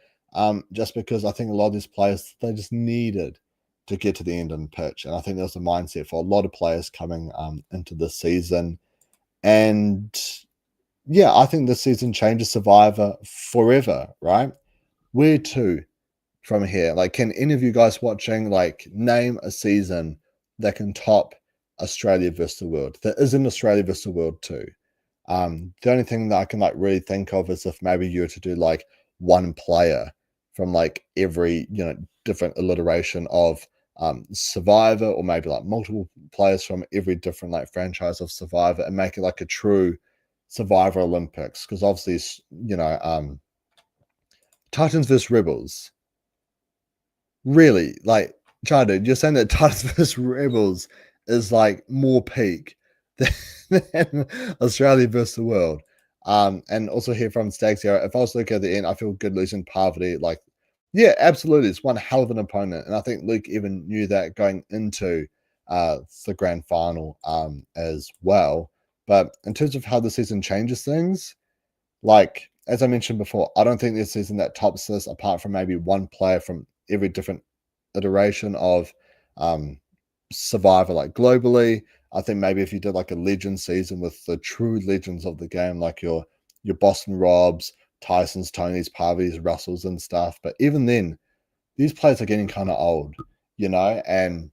Just because I think a lot of these players, they just needed to get to the end and pitch. And I think there's a mindset for a lot of players coming into this season. And yeah, I think this season changes Survivor forever, right? Where to from here? Like, can any of you guys watching, like, name a season that can top Australia versus the world? That isn't Australia versus the world too. The only thing that I can like really think of is if maybe you were to do like one player from like every different alliteration of Survivor, or maybe like multiple players from every different like franchise of Survivor, and make it like a true Survivor Olympics. Because obviously, Titans versus Rebels. Really, like, Childhood, you're saying that Titans vs Rebels is like more peak than Australia versus the world. And also here from Stags here, if I was looking at the end, I feel good losing Parvati. Like, yeah, absolutely, it's one hell of an opponent, and I think Luke even knew that going into the grand final as well. But in terms of how the season changes things, like as I mentioned before, I don't think this season that tops this, apart from maybe one player from every different iteration of Survivor, like globally. I think maybe if you did like a legend season with the true legends of the game, like your Boston Robs, Tysons, Tonys, Parvies, Russells, and stuff. But even then, these players are getting kind of old, and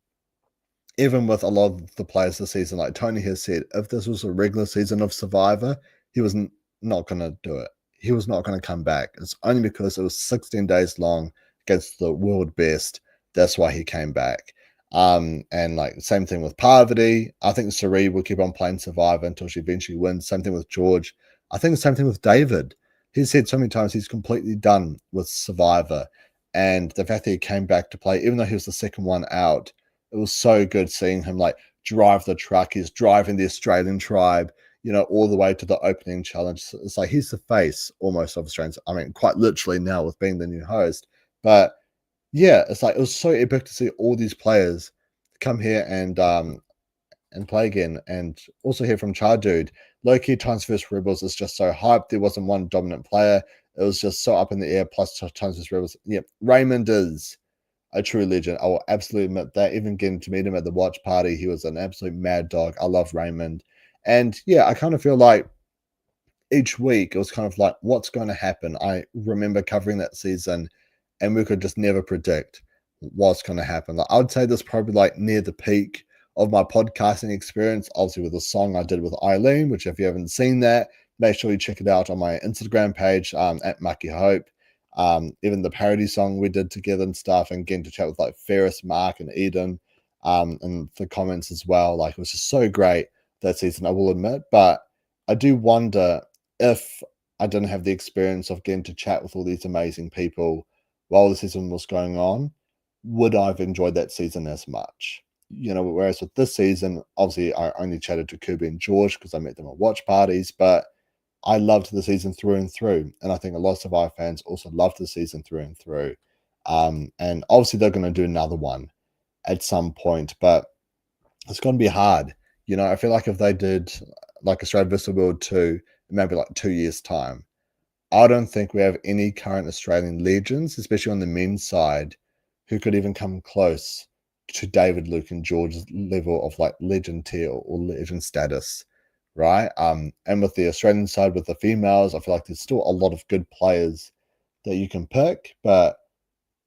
even with a lot of the players this season, like Tony has said, if this was a regular season of Survivor, he was not going to do it. He was not going to come back. It's only because it was 16 days long against the world best. That's why he came back. And like same thing with Parvati. I think Sari will keep on playing Survivor until she eventually wins. Same thing with George. I think the same thing with David. He's said so many times he's completely done with Survivor. And the fact that he came back to play, even though he was the second one out, it was so good seeing him like drive the truck. He's driving the Australian tribe, all the way to the opening challenge. So it's like he's the face almost of Australians. I mean, quite literally now with being the new host. But yeah, it's like it was so epic to see all these players come here and play again. And also hear from Char Dude, low-key Times vs Rebels is just so hyped. There wasn't one dominant player. It was just so up in the air. Plus Times vs Rebels. Yeah, Raymond is a true legend. I will absolutely admit that. Even getting to meet him at the watch party, he was an absolute mad dog. I love Raymond. And yeah, I kind of feel like each week it was kind of like, what's going to happen? I remember covering that season and we could just never predict what's going to happen. Like, I would say this probably like near the peak of my podcasting experience, obviously with the song I did with Eileen, which if you haven't seen that, make sure you check it out on my Instagram page at Mucky Hope. Even the parody song we did together and stuff, and getting to chat with like Ferris, Mark, and Eden, and the comments as well. Like, it was just so great that season, I will admit. But I do wonder if I didn't have the experience of getting to chat with all these amazing people while the season was going on, would I have enjoyed that season as much? Whereas with this season, obviously I only chatted to Kirby and George because I met them at watch parties, but I loved the season through and through. And I think a lot of Survivor fans also loved the season through and through. And obviously they're going to do another one at some point, but it's going to be hard. I feel like if they did like Australia vs. the World 2, maybe like 2 years' time, I don't think we have any current Australian legends, especially on the men's side, who could even come close to David, Luke, and George's level of like legend tier or legend status, right? And with the Australian side, with the females, I feel like there's still a lot of good players that you can pick, but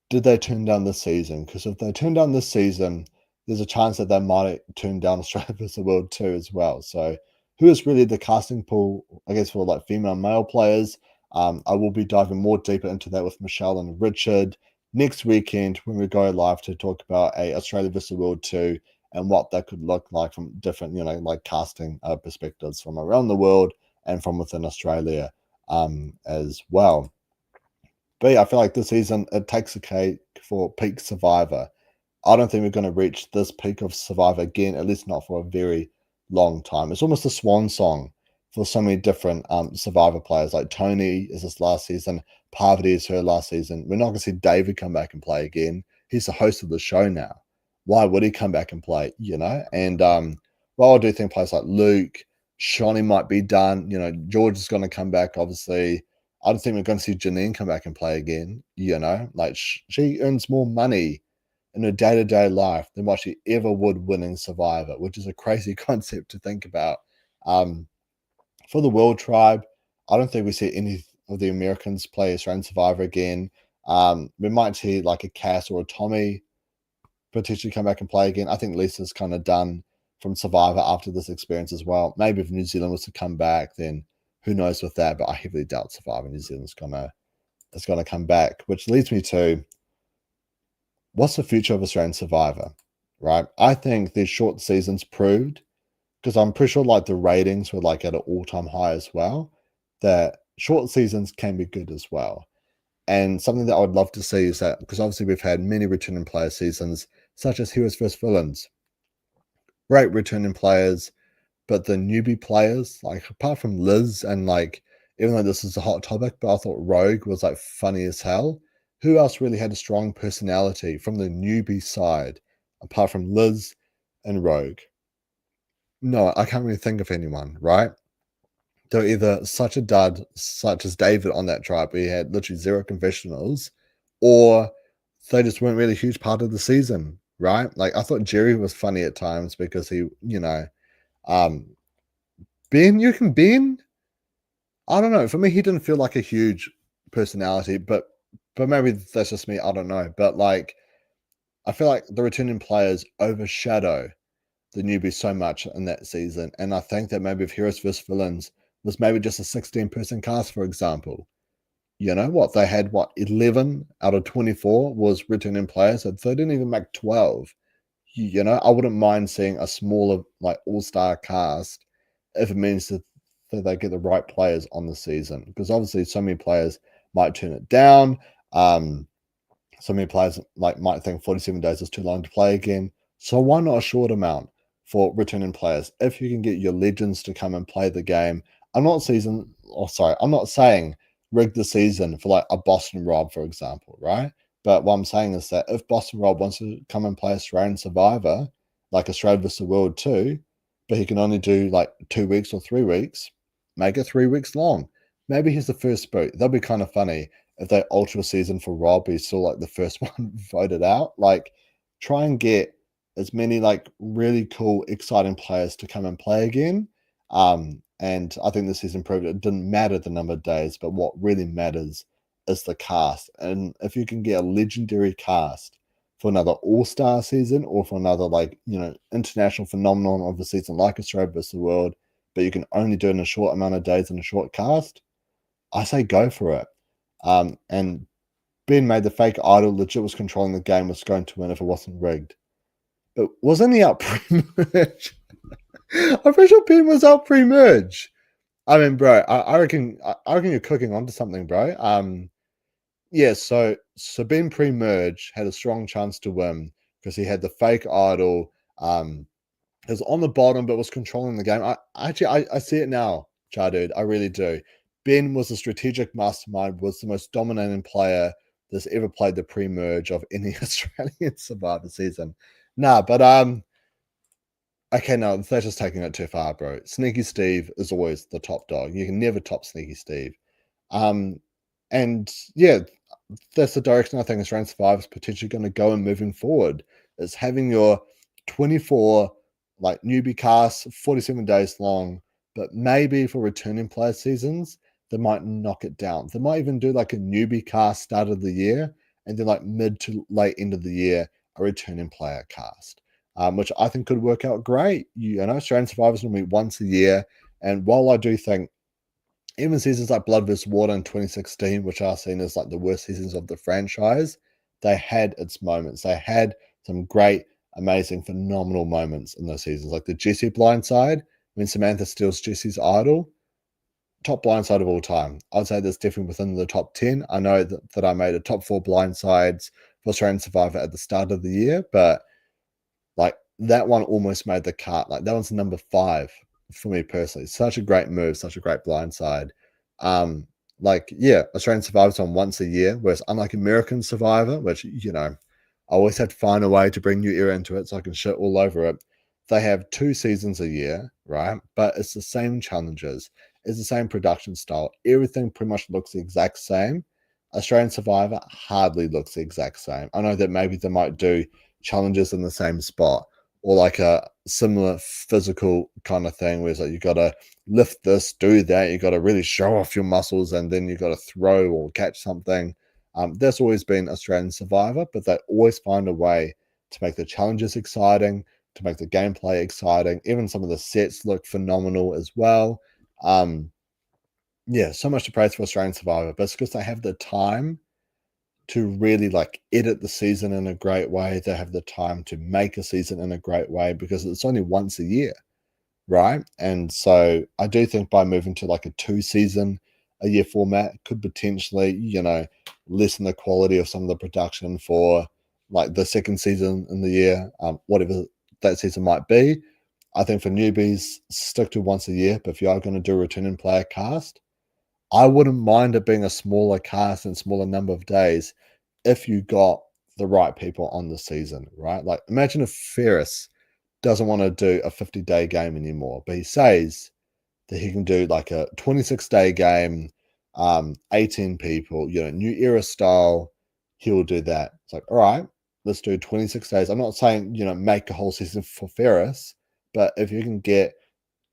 did they turn down this season? Because if they turn down this season, there's a chance that they might turn down Australia vs. the World too as well. So who is really the casting pool, I guess, for like female male players? I will be diving more deeper into that with Michelle and Richard next weekend when we go live to talk about a Australia vs. the World 2 and what that could look like from different, like casting perspectives from around the world and from within Australia as well. But yeah, I feel like this season it takes a cake for peak Survivor. I don't think we're going to reach this peak of Survivor again, at least not for a very long time. It's almost a swan song for so many different Survivor players. Like Tony is this last season, Parvati is her last season. We're not going to see David come back and play again. He's the host of the show now. Why would he come back and play? And while I do think players like Luke, Shawnee might be done. George is going to come back, obviously. I don't think we're going to see Janine come back and play again. Like she earns more money in her day-to-day life than what she ever would winning Survivor, which is a crazy concept to think about. For the World Tribe, I don't think we see any of the Americans play Australian Survivor again. We might see like a Cass or a Tommy potentially come back and play again. I think Lisa's kind of done from Survivor after this experience as well. Maybe if New Zealand was to come back, then who knows with that? But I heavily doubt Survivor New Zealand's gonna come back, which leads me to what's the future of Australian Survivor, right? I think these short seasons proved, because I'm pretty sure like the ratings were like at an all-time high as well, that short seasons can be good as well. And something that I would love to see is that, because obviously we've had many returning player seasons, such as Heroes vs. Villains, great returning players, but the newbie players, like apart from Liz and like, even though this is a hot topic, but I thought Rogue was like funny as hell. Who else really had a strong personality from the newbie side, apart from Liz and Rogue? No, I can't really think of anyone, right? They're either such a dud, such as David on that tribe, where he had literally zero confessionals, or they just weren't really a huge part of the season, right? Like I thought Jerry was funny at times because he, um, Ben, you can Ben. I don't know. For me, he didn't feel like a huge personality, but maybe that's just me. I don't know. But like, I feel like the returning players overshadow the newbies so much in that season, and I think that maybe if Heroes vs Villains was maybe just a 16-person cast, for example, what they had, 11 out of 24 was returning players, so they didn't even make 12. I wouldn't mind seeing a smaller like all-star cast if it means that they get the right players on the season, because obviously so many players might turn it down. So many players might think 47 days is too long to play again. So why not a short amount for returning players? If you can get your legends to come and play the game, I'm not saying rig the season for like a Boston Rob, for example, right? But what I'm saying is that if Boston Rob wants to come and play Australian Survivor, like Australia vs. the World 2, but he can only do like 2 weeks or 3 weeks, make it 3 weeks long. Maybe he's the first boot. That'll be kind of funny if they alter a season for Rob, he's still like the first one voted out. Like, try and get as many like really cool, exciting players to come and play again. And I think this season proved it didn't matter the number of days, but what really matters is the cast. And if you can get a legendary cast for another all-star season or for another like, international phenomenon of a season like Australia vs. the World, but you can only do it in a short amount of days in a short cast, I say go for it. And Ben made the fake idol legit was controlling the game, was going to win if it wasn't rigged. But wasn't he up pre-merge? I'm pretty sure Ben was up pre-merge. I mean, bro, I reckon you're cooking onto something, bro. Yeah, so Ben pre-merge had a strong chance to win because he had the fake idol. He was on the bottom, but was controlling the game. I see it now, Char dude. I really do. Ben was a strategic mastermind, was the most dominating player that's ever played the pre-merge of any Australian Survivor season. Nah, but okay, no, that's just taking it too far, bro. Sneaky Steve is always the top dog. You can never top Sneaky Steve. And yeah, that's the direction I think Australian Survivor is potentially going to go and moving forward. Is having your 24 like newbie casts, 47 days long, but maybe for returning player seasons, they might knock it down. They might even do like a newbie cast start of the year, and then like mid to late end of the year, a returning player cast. Which I think could work out great. You know, Australian Survivors will meet once a year. And while I do think even seasons like Blood vs. Water in 2016, which are seen as like the worst seasons of the franchise, they had its moments. They had some great, amazing, phenomenal moments in those seasons. Like the Jesse blindside, when Samantha steals Jesse's idol, top blindside of all time. I'd say that's definitely within the top 10. I know that I made a top 4 blindsides for Australian Survivor at the start of the year, but like that one almost made the cut. Like that one's number 5 for me personally. Such a great move, such a great blindside. Like yeah, Australian Survivor's on once a year, whereas unlike American Survivor, which you know, I always had to find a way to bring new era into it so I can shit all over it. They have 2 seasons a year, right? But it's the same challenges, it's the same production style. Everything pretty much looks the exact same. Australian Survivor hardly looks the exact same. I know that maybe they might do challenges in the same spot or like a similar physical kind of thing where it's like you got to lift this, do that, you got to really show off your muscles, and then you got to throw or catch something. That's always been Australian Survivor, but they always find a way to make the challenges exciting, to make the gameplay exciting. Even some of the sets look phenomenal as well. Yeah, so much to praise for Australian Survivor, but it's because they have the time to really like edit the season in a great way. They have the time to make a season in a great way because it's only once a year, right? And so I do think by moving to like a 2 season a year format could potentially, you know, lessen the quality of some of the production for like the second season in the year, whatever that season might be. I think for newbies, stick to once a year. But if you are going to do a returning player cast, I wouldn't mind it being a smaller cast and smaller number of days if you got the right people on the season, right? Like imagine if Ferris doesn't want to do a 50-day game anymore, but he says that he can do like a 26-day game, 18 people, you know, new era style. He will do that. It's like, all right, let's do 26 days. I'm not saying, you know, make a whole season for Ferris, but if you can get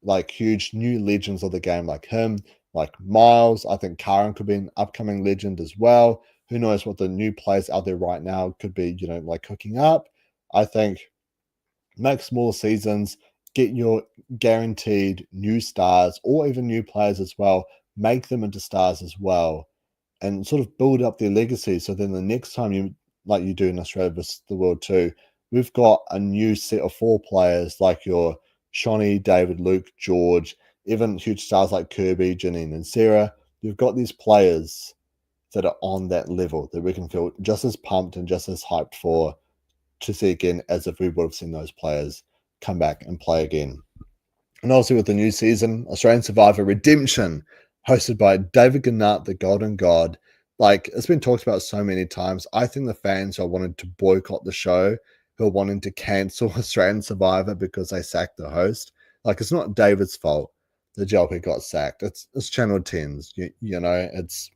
like huge new legends of the game like him, like Miles. I think Karen could be an upcoming legend as well. Who knows what the new players out there right now could be, you know, like cooking up. I think make smaller seasons, get your guaranteed new stars or even new players as well, make them into stars as well, and sort of build up their legacy. So then the next time you like you do in Australia versus the world too, we've got a new set of 4 players like your Shawnee, David, Luke, George, even huge stars like Kirby, Janine, and Sarah. You've got these players that are on that level that we can feel just as pumped and just as hyped for to see again as if we would have seen those players come back and play again. And also with the new season, Australian Survivor Redemption, hosted by David Gannat, the Golden God. Like, it's been talked about so many times. I think the fans who are wanting to boycott the show, who are wanting to cancel Australian Survivor because they sacked the host, like, it's not David's fault the JLP got sacked. It's Channel 10's. You know, it's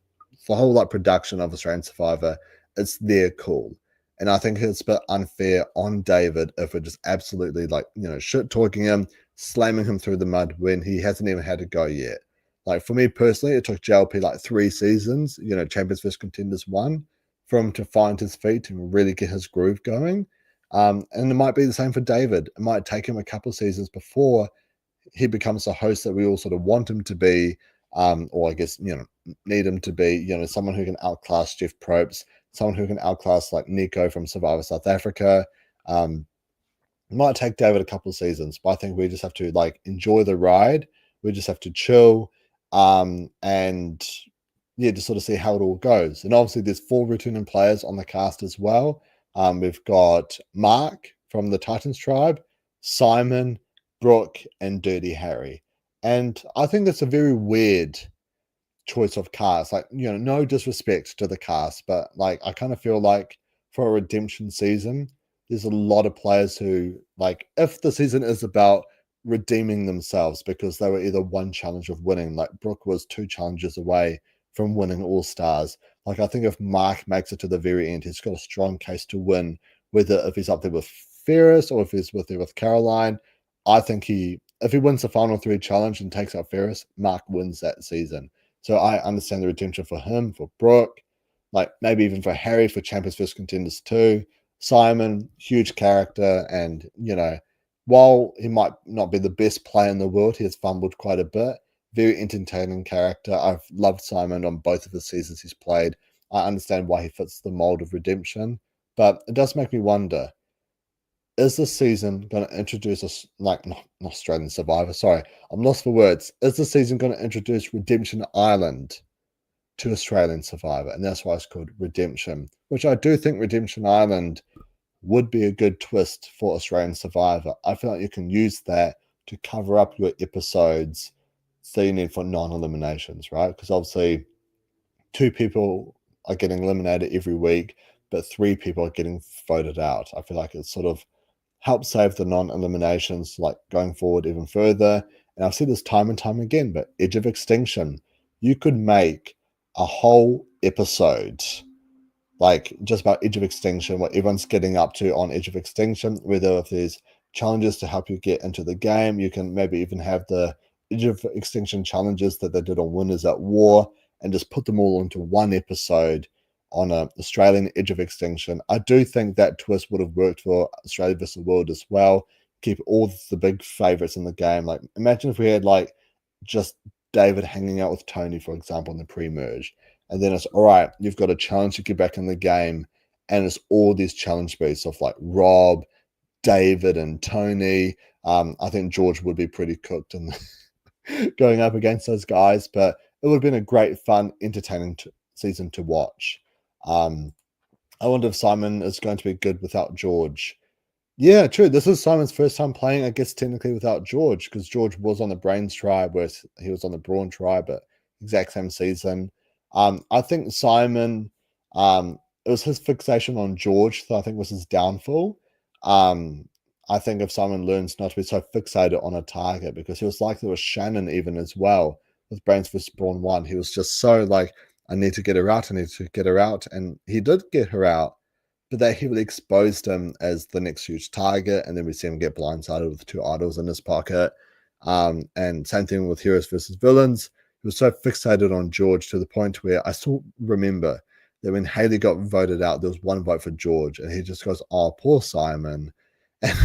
the whole like production of Australian Survivor. It's their call. And I think it's a bit unfair on David if we're just absolutely like, you know, shit talking him, slamming him through the mud when he hasn't even had a go yet. Like for me personally, it took JLP like 3 seasons, you know, Champions vs Contenders 1, for him to find his feet and really get his groove going. And it might be the same for David. It might take him a couple of seasons before he becomes the host that we all sort of want him to be, or I guess, you know, need him to be, you know, someone who can outclass Jeff Probst, someone who can outclass like Nico from Survivor South Africa. It might take David a couple of seasons, but I think we just have to like enjoy the ride. We just have to chill, and yeah, just sort of see how it all goes. And obviously, there's 4 returning players on the cast as well. We've got Mark from the Titans tribe, Simon, Brooke, and Dirty Harry. And I think that's a very weird choice of cast. Like, no disrespect to the cast, but like I kind of feel like for a redemption season, there's a lot of players who, like, if the season is about redeeming themselves because they were either one challenge of winning, like Brooke was two challenges away from winning All Stars. Like, I think if Mark makes it to the very end, he's got a strong case to win, whether if he's up there with Ferris or if he's there with Caroline. I think if he wins the final three challenge and takes out Ferris, Mark wins that season. So I understand the redemption for him, for Brooke, like maybe even for Harry, for Champions vs. Contenders too. Simon, huge character, and while he might not be the best player in the world, he has fumbled quite a bit. Very entertaining character. I've loved Simon on both of the seasons he's played. I understand why he fits the mold of redemption, but it does make me wonder, is this season going to introduce us, like, not Australian Survivor? Sorry, I'm lost for words. Is the season going to introduce Redemption Island to Australian Survivor? And that's why it's called Redemption, which I do think Redemption Island would be a good twist for Australian Survivor. I feel like you can use that to cover up your episodes that you need for non-eliminations, right? Because obviously, two people are getting eliminated every week, but three people are getting voted out. I feel like it's sort of help save the non-eliminations, like going forward even further. And I've said this time and time again, but Edge of Extinction, you could make a whole episode like just about Edge of Extinction, what everyone's getting up to on Edge of Extinction, whether if there's challenges to help you get into the game, you can maybe even have the Edge of Extinction challenges that they did on Winners at War and just put them all into one episode on a Australian Edge of Extinction. I do think that twist would have worked for Australia vs. the World as well. Keep all the big favorites in the game. Like, imagine if we had like just David hanging out with Tony, for example, in the pre-merge. And then it's all right, you've got a challenge to get back in the game. And it's all these challenge beats of like Rob, David, and Tony. I think George would be pretty cooked and going up against those guys, but it would have been a great, fun, entertaining season to watch. I wonder if Simon is going to be good without George. Yeah, true. This is Simon's first time playing, I guess, technically without George, because George was on the Brains tribe, whereas he was on the Brawn tribe, but exact same season. I think Simon, it was his fixation on George that I think was his downfall. I think if Simon learns not to be so fixated on a target, because he was like there was Shannon even as well with Brains vs. Brawn 1. He was just so like, I need to get her out, I need to get her out. And he did get her out, but they heavily exposed him as the next huge target, and then we see him get blindsided with two idols in his pocket. And same thing with Heroes versus Villains. He was so fixated on George to the point where I still remember that when Haley got voted out, there was one vote for George, and he just goes, "Oh, poor Simon." And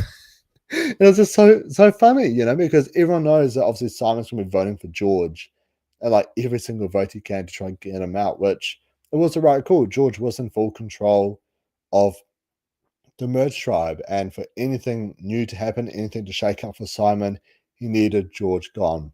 it was just so funny, because everyone knows that obviously Simon's going to be voting for George, and like every single vote he can to try and get him out, which it was the right call. George was in full control of the merge tribe, and for anything new to happen, anything to shake up for Simon, he needed George gone.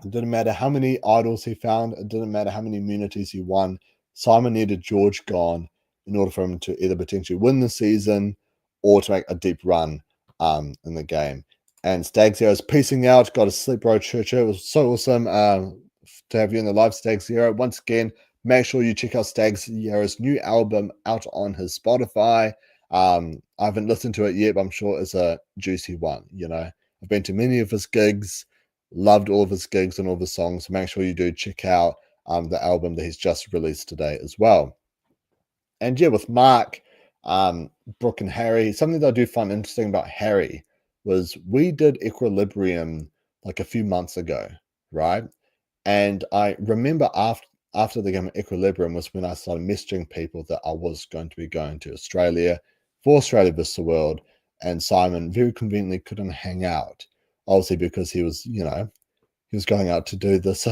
It didn't matter how many idols he found, it didn't matter how many immunities he won. Simon needed George gone in order for him to either potentially win the season or to make a deep run in the game. And Stag Zero is peacing out, got a sleep road church. It was so awesome to have you in the live, Stag Zero. Once again, make sure you check out Stag Zero's new album out on his Spotify. I haven't listened to it yet, but I'm sure it's a juicy one. I've been to many of his gigs, loved all of his gigs and all of his songs. So make sure you do check out the album that he's just released today as well. And yeah, with Mark, Brooke, and Harry, something that I do find interesting about Harry was we did Equilibrium like a few months ago, right? And I remember after the game of Equilibrium was when I started messaging people that I was going to be going to Australia for Australia vs. the World, and Simon very conveniently couldn't hang out, obviously because he was going out to do this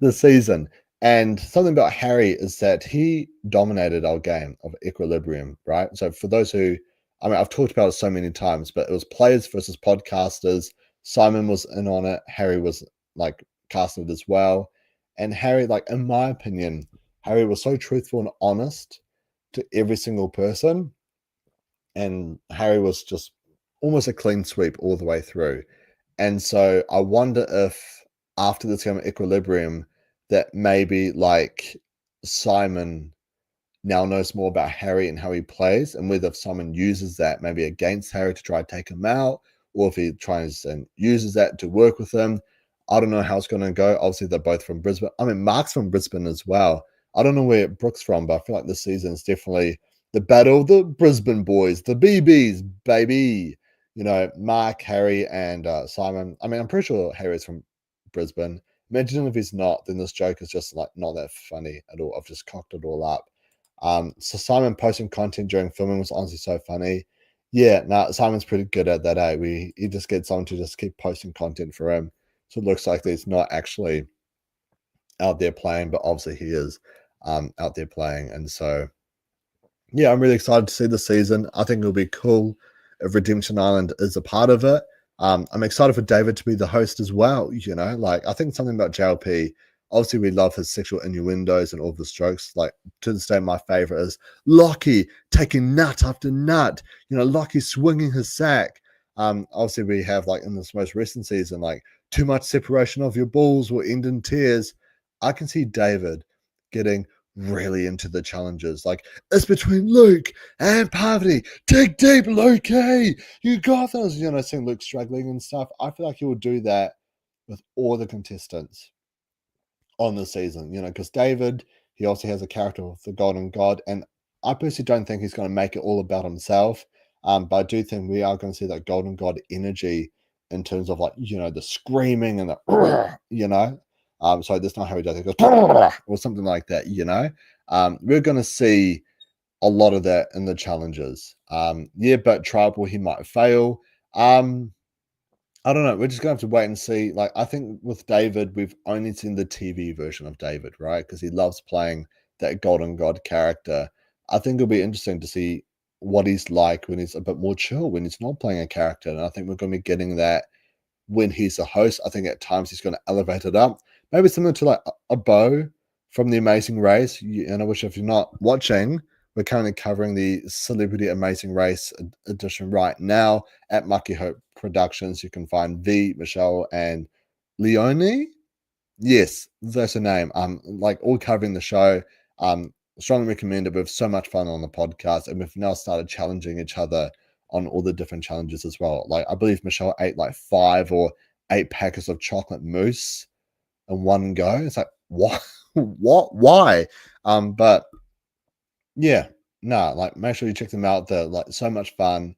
this season. And something about Harry is that he dominated our game of Equilibrium, right? So for those who, I've talked about it so many times, but it was players versus podcasters. Simon was in on it. Harry was like casted as well. And Harry, like, in my opinion, Harry was so truthful and honest to every single person. And Harry was just almost a clean sweep all the way through. And so I wonder if after this game of Equilibrium, that maybe like Simon now knows more about Harry and how he plays, and whether if Simon uses that maybe against Harry to try and take him out, or if he tries and uses that to work with him. I don't know how it's going to go. Obviously, they're both from Brisbane. I mean, Mark's from Brisbane as well. I don't know where Brooke's from, but I feel like this season is definitely the battle of the Brisbane boys, the BBs, baby. You know, Mark, Harry, and Simon. I mean, I'm pretty sure Harry's from Brisbane. Imagine if he's not, then this joke is just like not that funny at all. I've just cocked it all up. So Simon posting content during filming was honestly so funny. Yeah, no, Simon's pretty good at that. He just gets someone to just keep posting content for him, so it looks like he's not actually out there playing, but obviously he is out there playing, and so yeah, I'm really excited to see the season. I think it'll be cool if Redemption Island is a part of it. I'm excited for David to be the host as well. You know, like I think something about JLP. Obviously, we love his sexual innuendos and all the strokes. Like to this day, my favorite is Lockie taking nut after nut. You know, Lockie swinging his sack. Obviously, we have like in this most recent season, like too much separation of your balls will end in tears. I can see David getting really into the challenges. Like it's between Luke and Parvati. Dig deep, Luke. Hey, you got this. You know, seeing Luke struggling and stuff. I feel like he will do that with all the contestants on the season. You know, because David, he also has a character of the Golden God, and I personally don't think he's going to make it all about himself. But I do think we are going to see that Golden God energy in terms of like the screaming and the sorry, that's not how he does it. He goes or something like that. We're going to see a lot of that in the challenges. Yeah, but tribal he might fail. I don't know. We're just gonna have to wait and see. Like, I think with David, we've only seen the TV version of David, right? Because he loves playing that Golden God character. I think it'll be interesting to see what he's like when he's a bit more chill, when he's not playing a character. And I think we're going to be getting that when he's a host. I think at times he's going to elevate it up. Maybe similar to like a Bo from The Amazing Race. And I wish if you're not watching, we're currently covering the Celebrity Amazing Race edition right now at Mucky Hope Productions. You can find V, Michelle, and Leonie. Yes, that's her name. Like all covering the show. Strongly recommend it. We have so much fun on the podcast, and we've now started challenging each other on all the different challenges as well. Like I believe Michelle ate like 5 or 8 packets of chocolate mousse in one go. It's like what, what, why? But yeah, no, like make sure you check them out. They're like so much fun.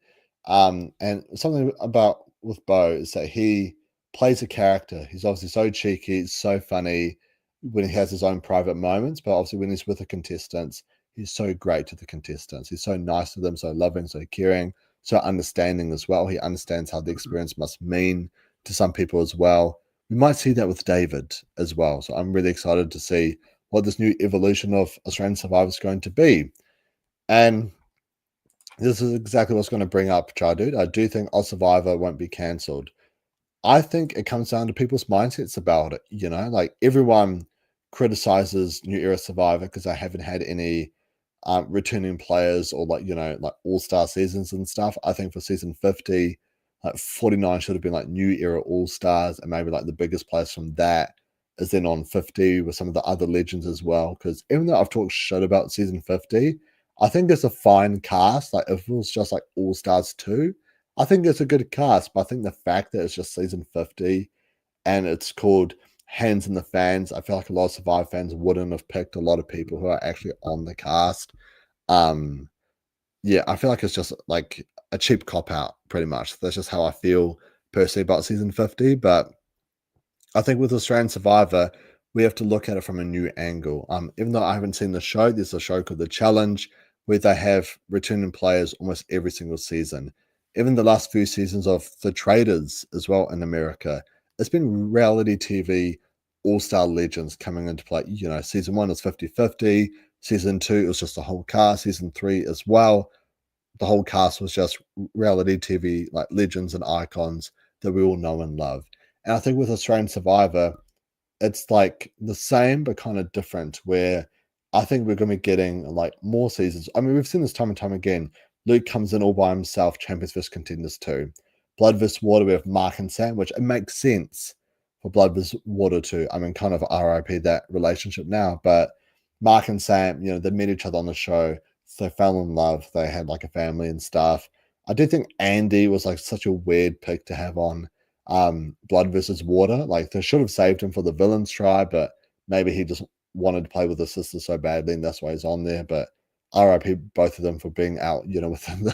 And something about with Bo is that he plays a character. He's obviously so cheeky, so funny when he has his own private moments, but obviously when he's with the contestants, he's so great to the contestants. He's so nice to them, so loving, so caring, so understanding as well. He understands how the experience must mean to some people as well. We might see that with David as well. So I'm really excited to see what this new evolution of Australian Survivor is going to be. And this is exactly what's going to bring up Chardude. I do think Oz Survivor won't be cancelled. I think it comes down to people's mindsets about it. Like everyone criticizes New Era Survivor because they haven't had any returning players or like all-star seasons and stuff. I think for season 50, like 49 should have been like New Era all-stars, and maybe like the biggest players from that is then on 50 with some of the other legends as well. Because even though I've talked shit about season 50, I think it's a fine cast. Like if it was just like all-stars too, I think it's a good cast. But I think the fact that it's just season 50 and it's called Hands in the Fans, I feel like a lot of Survivor fans wouldn't have picked a lot of people who are actually on the cast. Yeah, I feel like it's just like a cheap cop out, pretty much. That's just how I feel personally about season 50. But I think with Australian Survivor, we have to look at it from a new angle. Even though I haven't seen the show, there's a show called The Challenge where they have returning players almost every single season. Even the last few seasons of The Traders as well in America, it's been reality TV all-star legends coming into play. Season 1 was 50-50. Season 2, it was just the whole cast. Season 3 as well. The whole cast was just reality TV, like legends and icons that we all know and love. And I think with Australian Survivor, it's like the same but kind of different, where I think we're going to be getting like more seasons. I mean, we've seen this time and time again. Luke comes in all by himself, Champions vs Contenders 2. Blood vs Water, we have Mark and Sam, which it makes sense for Blood vs Water 2. I mean, kind of RIP that relationship now, but Mark and Sam, they met each other on the show. So they fell in love. They had like a family and stuff. I do think Andy was like such a weird pick to have on Blood versus Water. Like they should have saved him for the villains tribe, but maybe he just wanted to play with his sister so badly, and that's why he's on there. But RIP both of them for being out, within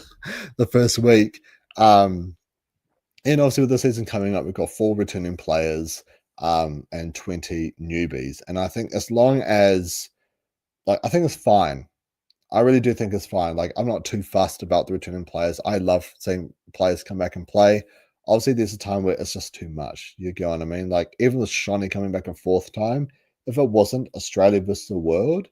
the first week. And obviously with the season coming up, we've got 4 returning players and 20 newbies. And I think as long as I think it's fine. I really do think it's fine. Like, I'm not too fussed about the returning players. I love seeing players come back and play. Obviously, there's a time where it's just too much. You get what I mean? Like, even with Shawnee coming back a 4th time, if it wasn't Australia versus the world,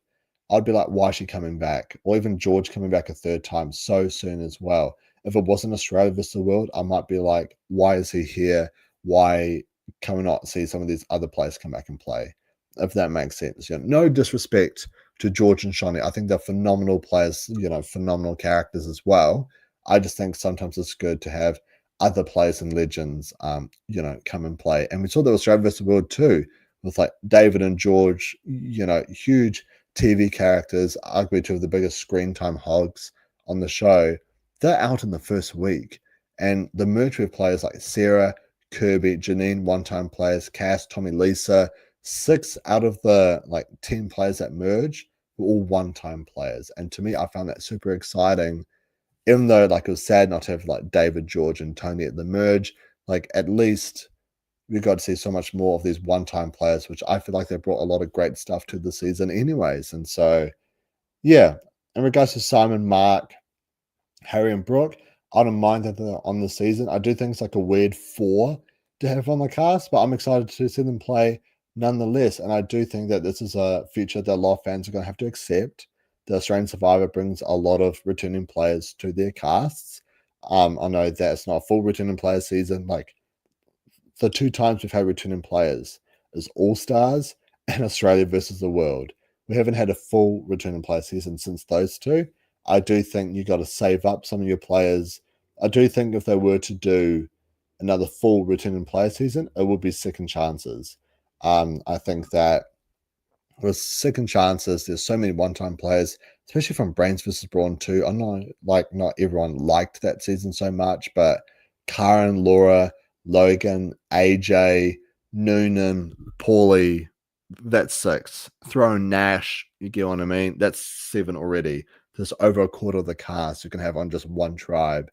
I'd be like, why is she coming back? Or even George coming back a 3rd time so soon as well. If it wasn't Australia versus the world, I might be like, why is he here? Why can we not see some of these other players come back and play? If that makes sense. No disrespect to George and Shawnee. I think they're phenomenal players, phenomenal characters as well. I just think sometimes it's good to have other players and legends, come and play. And we saw that Australia versus the world too, with like David and George, huge TV characters, arguably 2 of the biggest screen time hogs on the show. They're out in the first week. And the merge with players like Sarah, Kirby, Janine, one-time players, Cass, Tommy, Lisa, 6 out of the 10 players that merge were all one-time players. And to me, I found that super exciting, even though it was sad not to have David, George, and Tony at the merge. At least we got to see so much more of these one-time players, which I feel like they brought a lot of great stuff to the season anyways. And so, yeah, in regards to Simon, Mark, Harry, and Brooke, I don't mind that they're on the season. I do think it's like a weird 4 to have on the cast, but I'm excited to see them play nonetheless. And I do think that this is a future that a lot of fans are going to have to accept. The Australian Survivor brings a lot of returning players to their casts. I know that it's not a full returning player season. The 2 times we've had returning players is All Stars and Australia versus the world. We haven't had a full returning player season since those 2. I do think you got to save up some of your players. I do think if they were to do another full returning player season, it would be second chances. I think that with second chances, there's so many one-time players, especially from Brains versus Brawn too. I know not everyone liked that season so much, but Karen, Laura, Logan, AJ, Noonan, Paulie, that's 6. Throw in Nash, you get what I mean? That's 7 already. There's over a quarter of the cast you can have on just one tribe.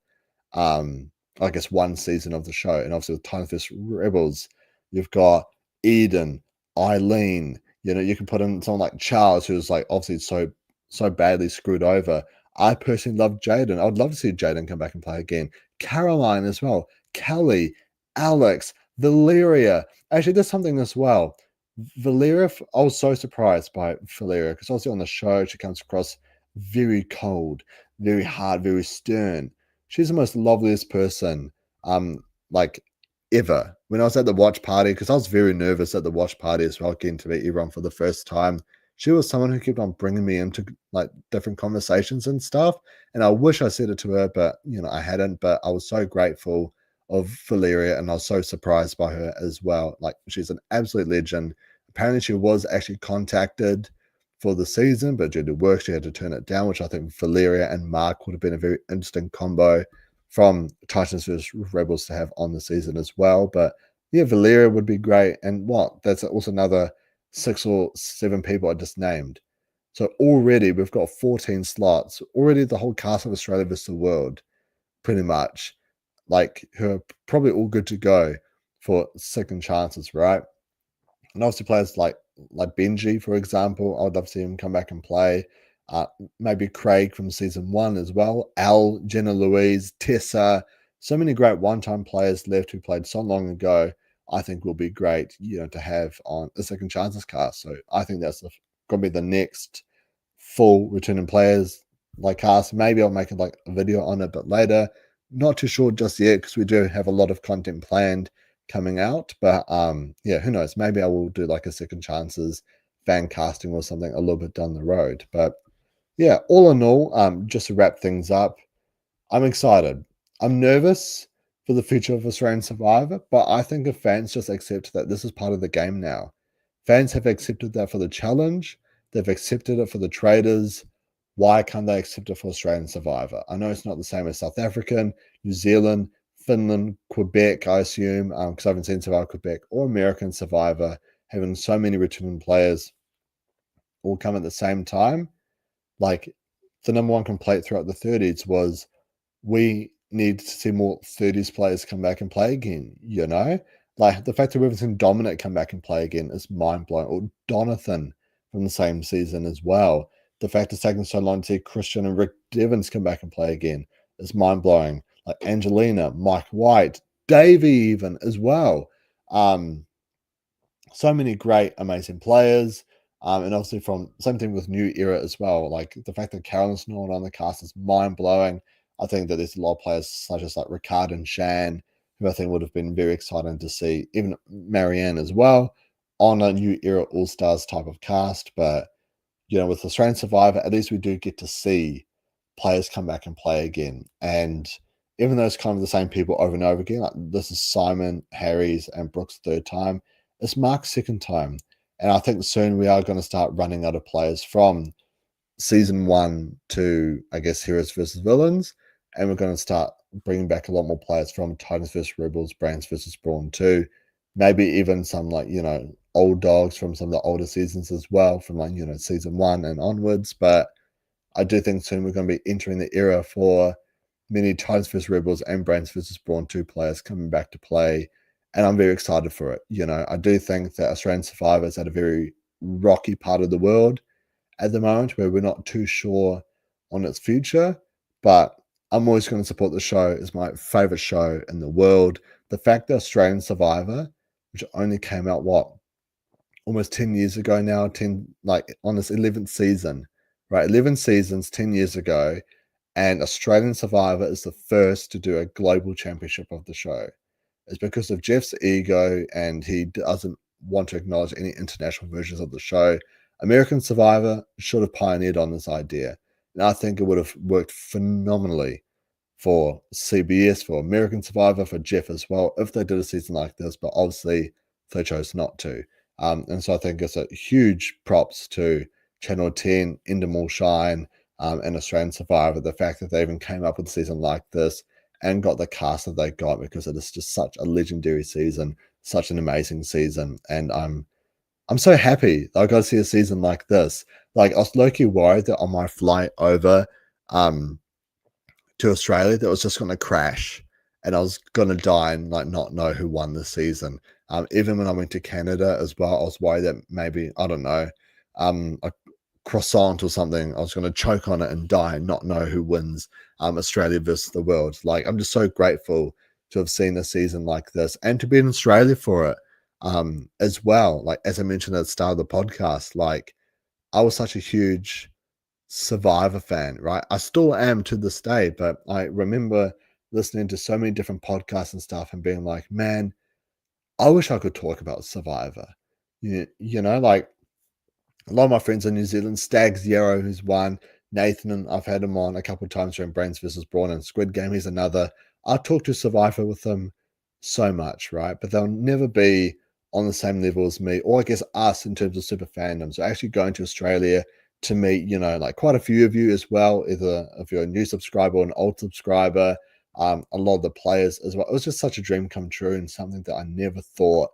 I guess one season of the show. And obviously with Time Fist Rebels, you've got Eden, Eileen, you can put in someone like Charles, who's obviously so badly screwed over. I personally love Jaden. I would love to see Jaden come back and play again. Caroline as well. Kelly, Alex, Valeria. Actually, there's something as well. Valeria, I was so surprised by Valeria because obviously on the show she comes across very cold, very hard, very stern. She's the most loveliest person, like ever. When I was at the watch party, because I was very nervous at the watch party as well, getting to meet everyone for the first time. She was someone who kept on bringing me into different conversations and stuff. And I wish I said it to her, but I hadn't. But I was so grateful of Valeria, and I was so surprised by her as well. She's an absolute legend. Apparently, she was actually contacted for the season, but due to work, she had to turn it down, which I think Valeria and Mark would have been a very interesting combo from Titans vs Rebels to have on the season as well. But yeah, Valeria would be great. And that's also another 6 or 7 people I just named. So already we've got 14 slots. Already the whole cast of Australia vs the world, pretty much, who are probably all good to go for second chances, right? And obviously players like Benji, for example, I would love to see him come back and play. Maybe Craig from season 1 as well. Al, Jenna Louise, Tessa, so many great one-time players left who played so long ago. I think will be great, to have on the second chances cast. So I think that's going to be the next full returning players cast. Maybe I'll make a video on it, but later. Not too sure just yet because we do have a lot of content planned coming out. But yeah, who knows? Maybe I will do a second chances fan casting or something a little bit down the road. But yeah, all in all, just to wrap things up, I'm excited. I'm nervous for the future of Australian Survivor, but I think if fans just accept that this is part of the game now, fans have accepted that for the challenge, they've accepted it for the traders. Why can't they accept it for Australian Survivor? I know it's not the same as South African, New Zealand, Finland, Quebec, I assume, because I haven't seen Survivor Quebec or American Survivor, having so many returning players all come at the same time. Like the number one complaint throughout the 30s was we need to see more 30s players come back and play again, you know? Like the fact that we've seen Dominic come back and play again is mind blowing. Or Donathan from the same season as well. The fact it's taken so long to see Christian and Rick Devens come back and play again is mind blowing. Like Angelina, Mike White, Davey, even as well. Um, so many great, amazing players. And obviously from same thing with New Era as well. Like the fact that Carolyn's not on the cast is mind blowing. I think that there's a lot of players such as like Ricard and Shan, who I think would have been very exciting to see, even Marianne as well, on a New Era All Stars type of cast. But you know, with Australian Survivor, at least we do get to see players come back and play again. And even though it's kind of the same people over and over again, like this is Simon, Harry's, and Brooks' third time, it's Mark's second time. And I think soon we are going to start running out of players from season one to, I guess, Heroes versus Villains. And we're going to start bringing back a lot more players from Titans versus Rebels, Brands versus Brawn 2. Maybe even some, like, you know, old dogs from some of the older seasons as well, from like, you know, season one and onwards. But I do think soon we're going to be entering the era for many Titans vs Rebels and Brands vs Brawn 2 players coming back to play. And I'm very excited for it. You know, I do think that Australian Survivor is at a very rocky part of the world at the moment where we're not too sure on its future. But I'm always going to support the show. It's my favorite show in the world. The fact that Australian Survivor, which only came out, what, almost 10 years ago now, 10, like on this 11th season, right? 11 seasons, 10 years ago. And Australian Survivor is the first to do a global championship of the show. It's because of Jeff's ego and he doesn't want to acknowledge any international versions of the show. American Survivor should have pioneered on this idea. And I think it would have worked phenomenally for CBS, for American Survivor, for Jeff as well, if they did a season like this, but obviously they chose not to. And so I think it's a huge props to Channel 10, Endemol Shine, and Australian Survivor, the fact that they even came up with a season like this and got the cast that they got, because it is just such a legendary season, such an amazing season. And I'm so happy that I got to see a season like this. Like I was low-key worried that on my flight over to Australia that was just going to crash and I was going to die and like not know who won the season. Even when I went to Canada as well, I was worried that maybe, I don't know, a croissant or something, I was going to choke on it and die and not know who wins Australia versus the world. Like, I'm just so grateful to have seen a season like this and to be in Australia for it as well. Like, as I mentioned at the start of the podcast, like, I was such a huge Survivor fan, right? I still am to this day, but I remember listening to so many different podcasts and stuff and being like, man, I wish I could talk about Survivor. You know, like a lot of my friends in New Zealand, Stag Zero, who's one, Nathan, and I've had him on a couple of times during Brains versus Brawn and Squid Game. He's another. I talk to Survivor with them so much, right? But they'll never be on the same level as me, or I guess us in terms of super fandoms. So actually going to Australia to meet, you know, like quite a few of you as well, either if you're a new subscriber or an old subscriber, a lot of the players as well. It was just such a dream come true and something that I never thought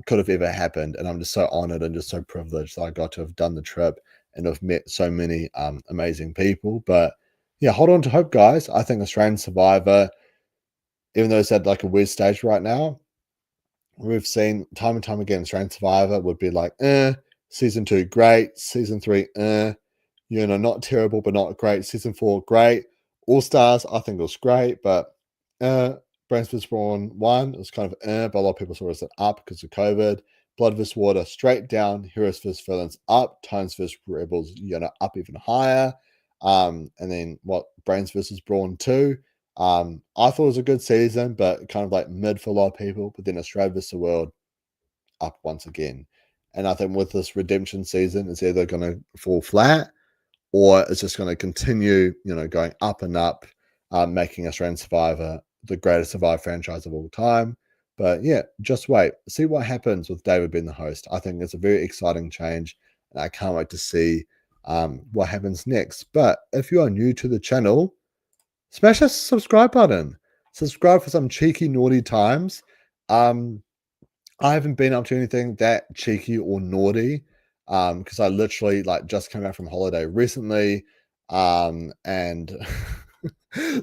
could have ever happened. And I'm just so honored and just so privileged that I got to have done the trip and have met so many amazing people. But yeah, hold on to hope, guys. I think Australian Survivor, even though it's at like a weird stage right now, we've seen time and time again, Australian Survivor would be like, season 2, great. Season 3, you know, not terrible, but not great. Season 4, great. All Stars, I think it was great, but Brains vs. Brawn 1, it was kind of but a lot of people saw it as an up because of COVID. Blood vs. Water, straight down. Heroes vs. Villains, up. Titans vs. Rebels, you know, up even higher. And then what, Brains vs. Brawn 2. I thought it was a good season, but kind of like mid for a lot of people. But then Australia vs. the World, up once again. And I think with this redemption season, it's either going to fall flat or it's just going to continue, you know, going up and up. making Australian Survivor the greatest Survivor franchise of all time. But yeah, just wait. See what happens with David being the host. I think it's a very exciting change, and I can't wait to see what happens next. But if you are new to the channel, smash that subscribe button. Subscribe for some cheeky, naughty times. I haven't been up to anything that cheeky or naughty because I literally just came back from holiday recently. And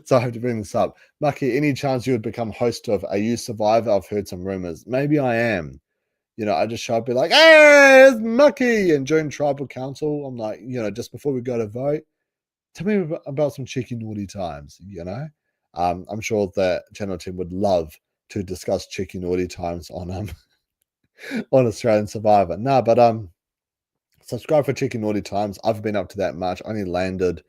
so I have to bring this up. Mucky, any chance you would become host of Are You Survivor? I've heard some rumors. Maybe I am. I just show up, be like, hey, it's Mucky. And during tribal council, I'm like, just before we go to vote, tell me about some cheeky, naughty times, I'm sure the channel team would love to discuss cheeky, naughty times on on Australian Survivor. But subscribe for cheeky, naughty times. I've been up to that much. I only landed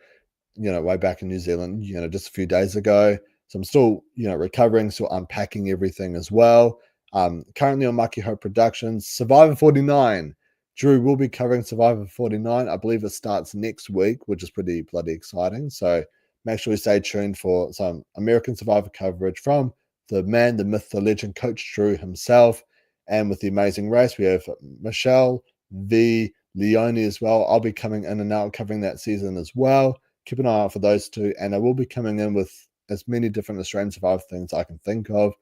way back in New Zealand, just a few days ago. So I'm still, recovering, still unpacking everything as well. Currently on Mucky Hope Productions, Survivor 49. Drew will be covering Survivor 49. I believe it starts next week, which is pretty bloody exciting. So make sure you stay tuned for some American Survivor coverage from the man, the myth, the legend, Coach Drew himself. And with the amazing race, we have Michelle, V, Leonie as well. I'll be coming in and out covering that season as well. Keep an eye out for those two, and I will be coming in with as many different Australian Survivor things I can think of.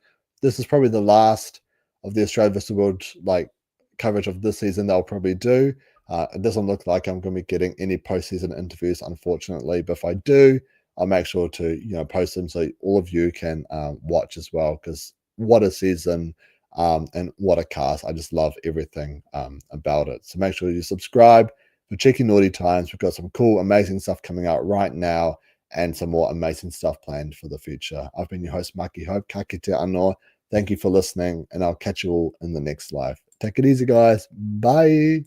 This is probably the last of the Australia vs. World coverage of this season that I'll probably do. It doesn't look like I'm going to be getting any postseason interviews, unfortunately, but if I do, I'll make sure to post them so all of you can watch as well, because what a season and what a cast. I just love everything about it. So make sure you subscribe for cheeky, naughty times. We've got some cool, amazing stuff coming out right now and some more amazing stuff planned for the future. I've been your host, Mucky Hope. Ka kite anō. Thank you for listening, and I'll catch you all in the next live. Take it easy, guys. Bye.